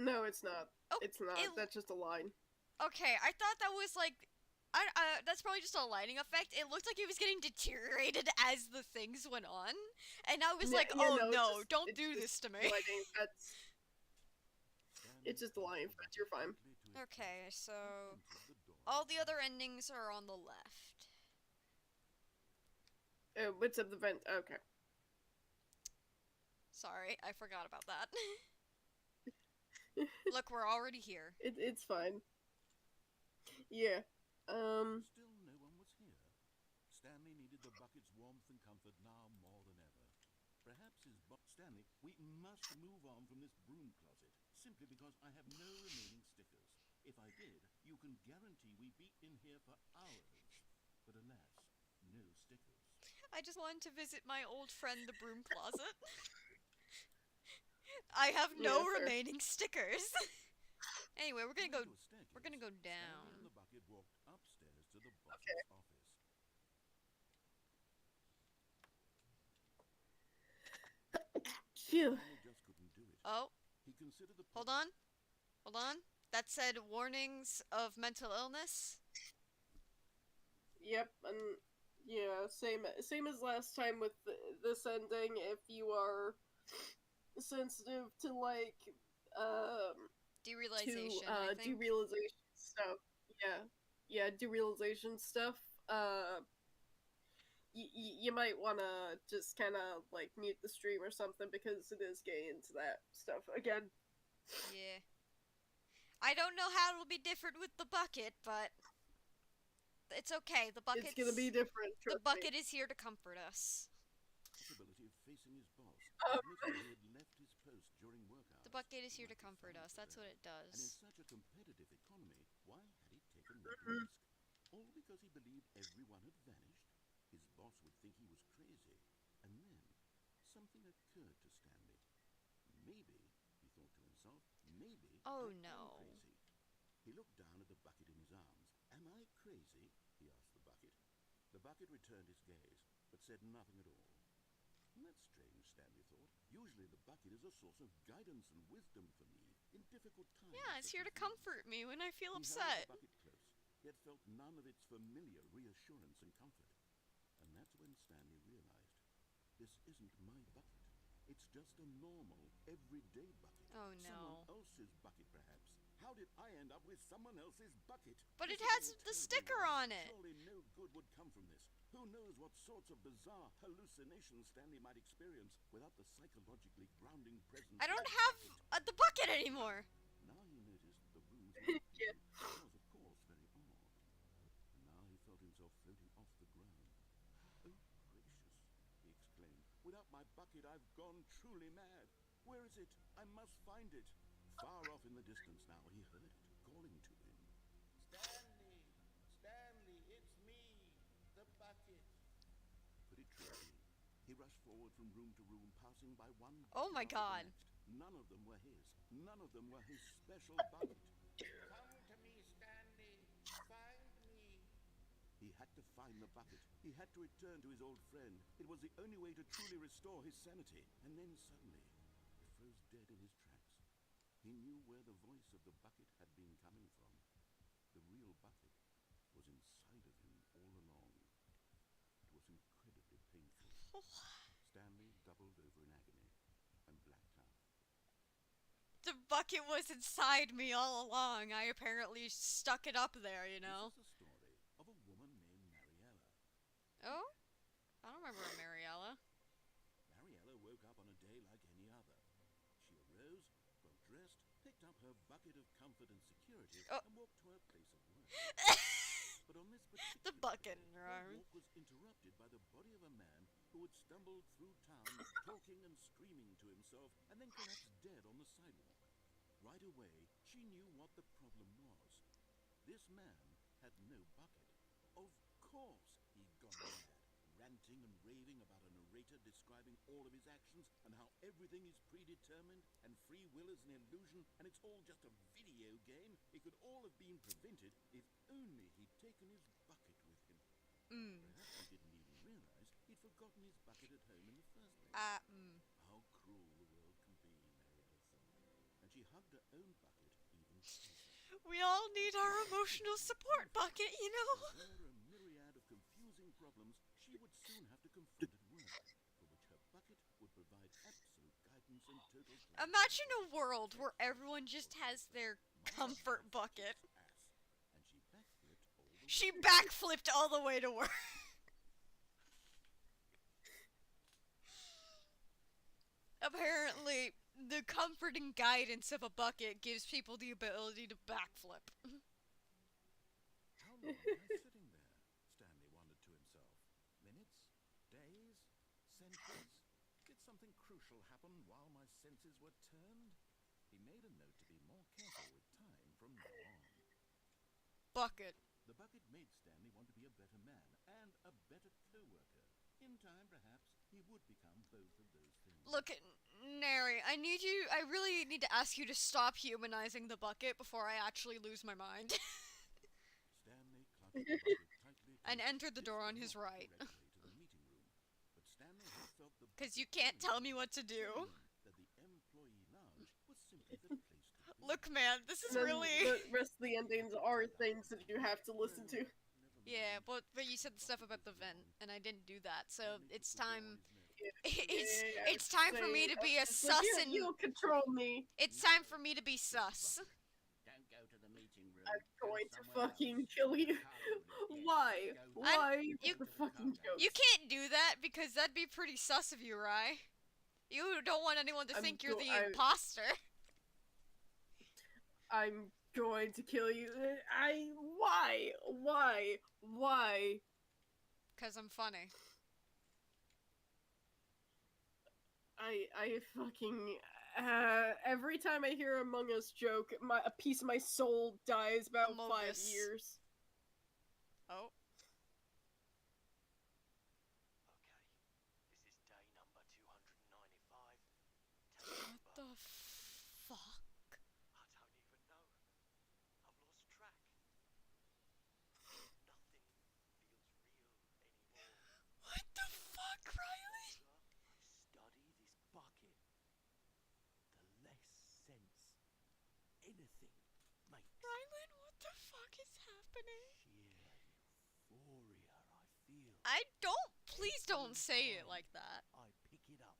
No, it's not. Oh, It's not. it- That's just a line. Okay, I thought that was like That's probably just a lighting effect. It looked like it was getting deteriorated as the things went on, and I was like, Yeah, "Oh no, no, don't it's do just this to me." lighting. It's just a lighting effect. You're fine. Okay, so all the other endings are on the left. What's up the vent? Okay. Sorry, I forgot about that. Look, we're already here. It's fine. Yeah. Still no one was here. Stanley needed the bucket's warmth and comfort now more than ever. Perhaps Stanley, we must move on from this broom closet, simply because I have no remaining stickers. If I did, you can guarantee we'd be in here for hours. But alas, no stickers. I just wanted to visit my old friend, the broom closet. I have no Yeah, fair. remaining stickers. Anyway, we're gonna go Stanley and down. the bucket walked upstairs to the boss's Okay. office. Phew. Stanley just couldn't do it. Oh, He considered the hold on. Hold on. That said warnings of mental illness. Yep, and yeah, same as last time with this ending. If you are sensitive to like Derealization, I think. derealization stuff, yeah, derealization stuff. You might want to just kind of like mute the stream or something because it is getting into that stuff again. Yeah. I don't know how it'll be different with the bucket, but it's okay. It's gonna be different. The Trust bucket me. is here to comfort us. possibility of facing his boss, Um, admitting he had left his post during work hours. The bucket is here to Might be comfort fine us. for That's them. what it And in does. such a competitive economy, why had he taken that Mhm. risk? All because he believed everyone had vanished? His boss would think he was crazy. And then, something occurred to Stanley. Maybe, he thought to himself, maybe Oh, I am no. crazy. He looked down at the bucket in his arms. Am I crazy? He asked the bucket. The bucket returned his gaze, but said nothing at all. That's strange, Stanley thought. Usually the bucket is a source of guidance and wisdom for me in difficult times. Yeah, it's such here as to these. comfort me when I feel He held upset. the bucket close, yet felt none of its familiar reassurance and comfort. And that's when Stanley realized, this isn't my bucket. It's just a normal, everyday bucket. Oh, Someone no. else's bucket, perhaps. How did I end up with someone else's bucket? But This it is has all the terribly sticker wrong. on it. Surely no good would come from this. Who knows what sorts of bizarre hallucinations Stanley might experience without the psychologically grounding presence I of don't the have bucket. the bucket anymore. Now he noticed that the room's Yeah. was, of course, very odd. And now he felt himself floating off the ground. Oh, gracious, he exclaimed. Without my bucket, I've gone truly mad. Where is it? I must find it. Far off in the distance now, he heard it, calling to him. Stanley! Stanley, it's me, the bucket. Could it truly be? He rushed forward from room to room, passing by one Oh my bucket after God. the next. None of them were his. None of them were his special bucket. Come to me, Stanley. Find me. He had to find the bucket. He had to return to his old friend. It was the only way to truly restore his sanity. And then suddenly, he froze dead in his tracks. He knew where the voice of the bucket had been coming from. The real bucket was inside of him all along. It was incredibly painful. Stanley doubled over in agony and blacked out. The bucket was inside me all along. I apparently stuck it up there, you know. This is the story of a woman named Mariella. Oh? I don't remember Mariella. Mariella woke up on a day like any other. She arose, got dressed, picked up her bucket of comfort and security, Oh. and walked to her place of work. But on this particular The bucket day, in her her arms. walk was interrupted by the body of a man who had stumbled through town, talking and screaming to himself, and then collapsed dead on the sidewalk. Right away, she knew what the problem was. This man had no bucket. Of course he'd gone mad, ranting and raving about a narrator describing all of his actions and how everything is predetermined and free will is an illusion and it's all just a video game. It could all have been prevented if only he'd taken his bucket with him. Perhaps he didn't even realize he'd forgotten his bucket at home in the first place. How cruel the world can be, Mariella thought. And she hugged her own bucket even closer. We all need our emotional support bucket, you know? There were a myriad of confusing problems she would soon have to confront at work, for which her bucket would provide absolute guidance and total clarity. Imagine a world where everyone just has their comfort bucket. And she backflipped all the way. She backflipped all the way to work. Apparently, the comforting guidance of a bucket gives people the ability to backflip. How long was I sitting there? Stanley wondered to himself. Minutes? Days? Centuries? Did something crucial happen while my senses were turned? He made a note to be more careful with time from now on. Bucket. The bucket made Stanley want to be a better man and a better co-worker. In time, perhaps, he would become both of those things. Look, Nary, I really need to ask you to stop humanizing the bucket before I actually lose my mind. Stanley clutched the bucket tightly And to entered the door on his right. to the meeting room. But Stanley had felt the Because you bucket can't tell me what to do. that the employee lounge was simply the place to be. Look, man, this is And then really... the rest of the endings are things that you have to listen to. Yeah, but you said the stuff about the vent, and I didn't do that, so it's time... It's time for me to be a sus and... You'll control me. It's time for me to be sus. Don't go to the meeting room. I'm Go going to somewhere fucking else. kill you. Cargo lift, yes. Why? Go Why? you- The fucking jokes. You can't do that, because that'd be pretty sus of you, Rye. You don't want anyone to I'm think you're go- the I- imposter. I'm going to kill you. Why? Why? Because I'm funny. I fucking every time I hear Among Us joke, a piece of my soul dies about Among 5 Us. years. Oh. Okay, this is day number 295. What the fuck? I don't even know. I've lost track. Nothing feels real anymore. What the fuck, Rylan? The longer I study this bucket, the less sense anything makes. Rylan, what the fuck is happening? Sheer euphoria I feel. Please don't say it like that. I pick it up.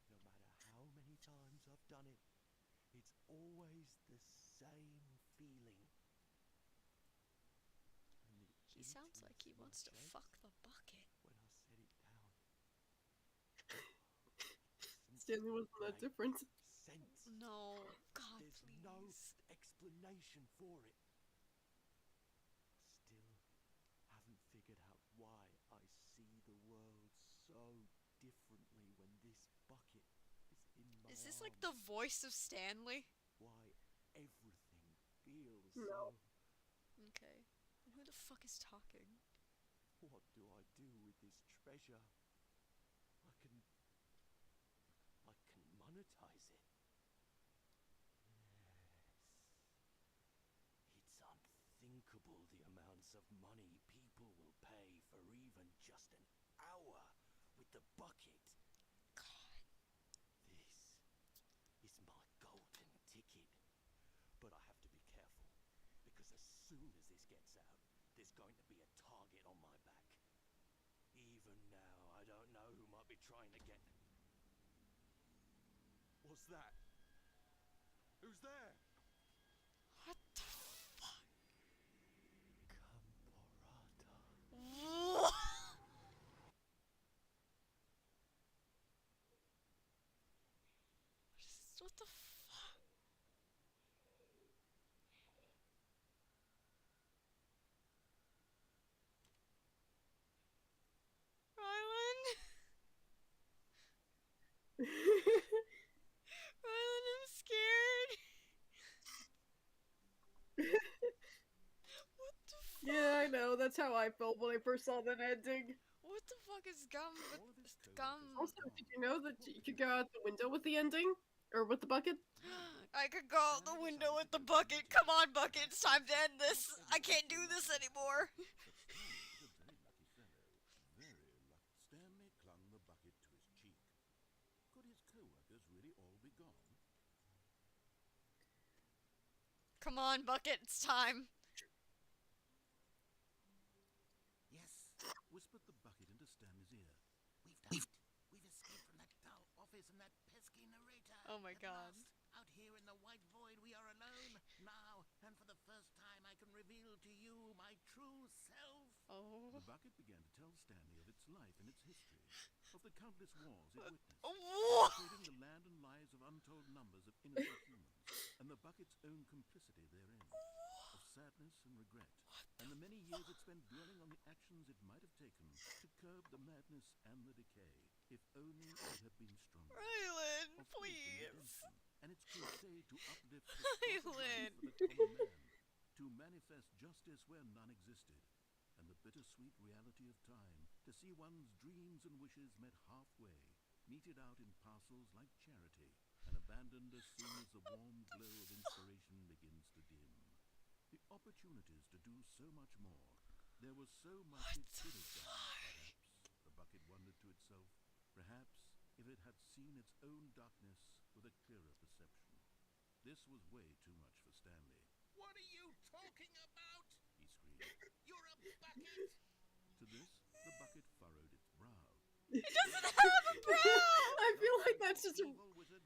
No matter how many times I've done it, it's always the same feeling. And the He sounds like he emptiness in my wants to chest fuck the bucket. when I set it down. Stanley wasn't that different. Sense. No, God, There's please. no explanation for it. Still haven't figured out why I see the world so differently when this bucket is in my Is this like the arms. voice of Stanley? Why everything feels No. Okay. And who the fuck is talking? What do I do with this treasure? I can monetize it. Yes. It's unthinkable the amounts of money people will pay for even just an hour with the bucket. God. This is my golden ticket. But I have to be careful, because as soon as this gets out, there's going to be a target on my back. Even now, I don't know who might be trying to get... What's that? Who's there? What the fuck? Camporata. What? What the fuck? Rylan? Rylan, I'm scared. What the fuck? Yeah, I know. That's how I felt when I first saw that ending. What the fuck is gum with All of his gum? coworkers Also, did you know that you could go out the window with the ending? Or with the bucket? I could go out the window with the bucket. Come on, bucket. It's time to end this. I can't do this anymore. But Stanley was a very lucky fellow. Very lucky. Stanley clung the bucket to his cheek. Could his co-workers really all be gone? Come on, Bucket, it's time. Yes, whispered the bucket into Stanley's ear. We've done it. We've escaped from that dull office and that pesky narrator. Oh my At god. last, out here in the white void, we are alone. Now, and for the first time, I can reveal to you my true self. Oh. The bucket began to tell Stanley of its life and its history, of the countless wars it witnessed, What? including the land and lives of untold numbers of innocent humans, and the bucket's own complicity therein, of sadness and regret, and the many years it spent dwelling on the actions it might have taken to curb the madness and the decay, if only it had been stronger. Rylan, Of hope and please. redemption, and its crusade to uplift the Rylan. spot of life for the common man, to manifest justice where none existed, and the bittersweet reality of time, to see one's dreams and wishes met halfway, meted out in parcels like charity, and abandoned as soon as the warm glow of inspiration begins to dim. The opportunities to do so much more. There was so much it could have done, perhaps, the bucket wondered to itself, perhaps if it had seen its own darkness with a clearer perception. This was way too much for Stanley. What are you talking about? He screamed. You're a bucket. To this, the bucket furrowed its brow. It doesn't have a brow! I feel like that's just a. Evil wizard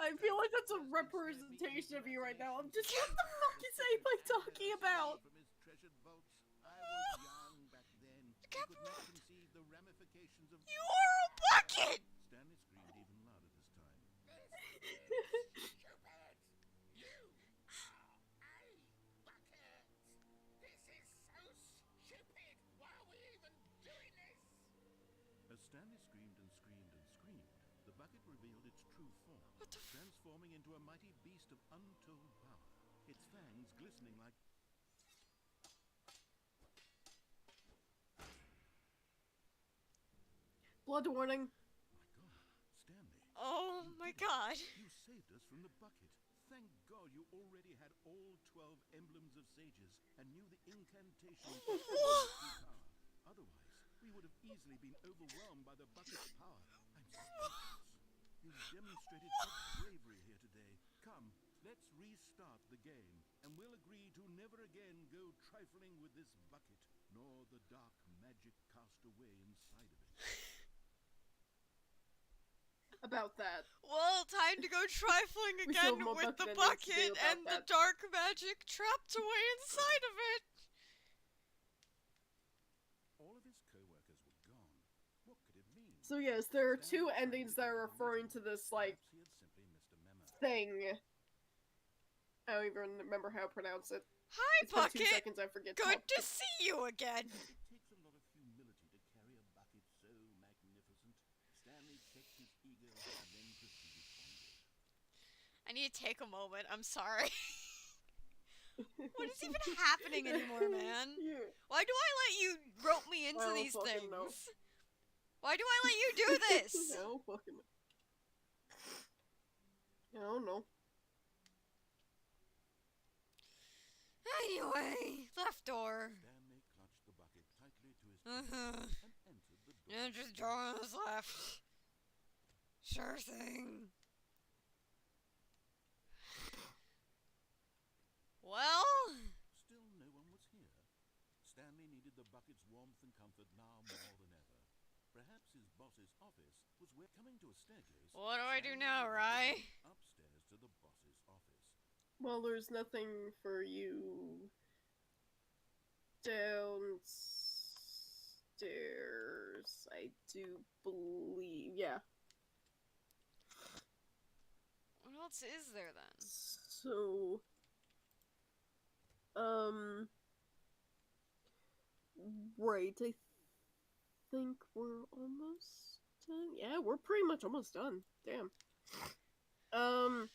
I feel like that's a representation of you right now. I'm just, what the fuck is anybody talking about? From his treasured vaults, I was young back then. I could not conceive the ramifications of. You are a bucket! Stanley screamed even louder this time. Stupid. You are a bucket. This is so stupid. Why are we even doing this? As Stanley screamed and screamed and screamed, the bucket revealed its true form, transforming into a mighty beast of untold power, its fangs glistening like. Blood warning. My God, Stanley. Oh my god. You saved us from the bucket. Thank God you already had all 12 emblems of sages and knew the incantation for true power. Otherwise, we would have easily been overwhelmed by the bucket's power. I'm speechless. You've demonstrated such bravery here today. Come, let's restart the game, and we'll agree to never again go trifling with this bucket, nor the dark magic cast away inside of it. About that. Well, time to go trifling We still again have more with the bucket that needs to bucket do about and the that. dark magic trapped away inside of it. All of his co-workers were gone. What could it mean? So yes, there are two endings that are referring to this, like, Perhaps he had simply missed a memo. thing. I don't even remember how to pronounce it. Hi, It's been 2 Bucket. seconds, I forget. Good to see you again. It takes a lot of humility to carry a bucket so magnificent. Stanley checked his ego and then proceeded onward. I need to take a moment. I'm sorry. What is even happening anymore, man? Yeah. Why do I let you rope me into I don't these fucking things? know. Why do I let you do this? I don't fucking know. I don't know. Anyway, left door. Stanley clutched the bucket tightly to his Uh-huh. chest and entered the door. Yeah, just door on his left. Sure thing. Well, Still no one was here. Stanley needed the bucket's warmth and comfort now more than ever. Perhaps his boss's office was where coming to a staircase. what do I do Stanley now, was Rye? upstairs to the boss's office. Well, there's nothing for you downstairs, I do believe. Yeah. What else is there then? So, right, I think we're almost done. Yeah, we're pretty much almost done. Damn. Oh.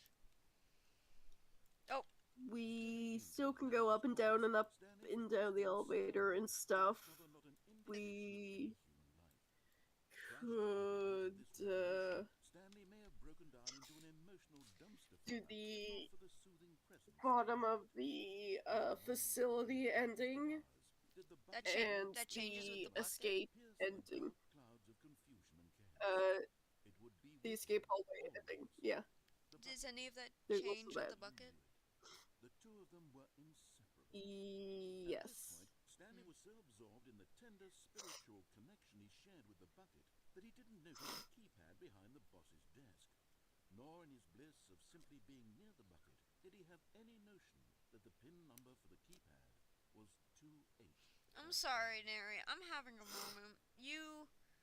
We still can go up and down and up and down the elevator and stuff. We could, Stanley may have broken down into an emotional dumpster do fire, the not for the soothing presence bottom of the, facility ending. Did the That, bucket And that changes the with the bucket. escape pierce the ending. dark clouds of confusion and chaos? It would be The with escape him hallway ending. always. Yeah. The Does any of that There's also change with that. the bucket? The two them were inseparable. At Yes. this point, Stanley was so absorbed in the tender spiritual connection he shared with the bucket that he didn't notice the keypad behind the boss's desk. Nor in his bliss of simply being near the bucket did he have any notion that the pin number for the keypad was 28. I'm sorry, Neri. I'm having a moment. You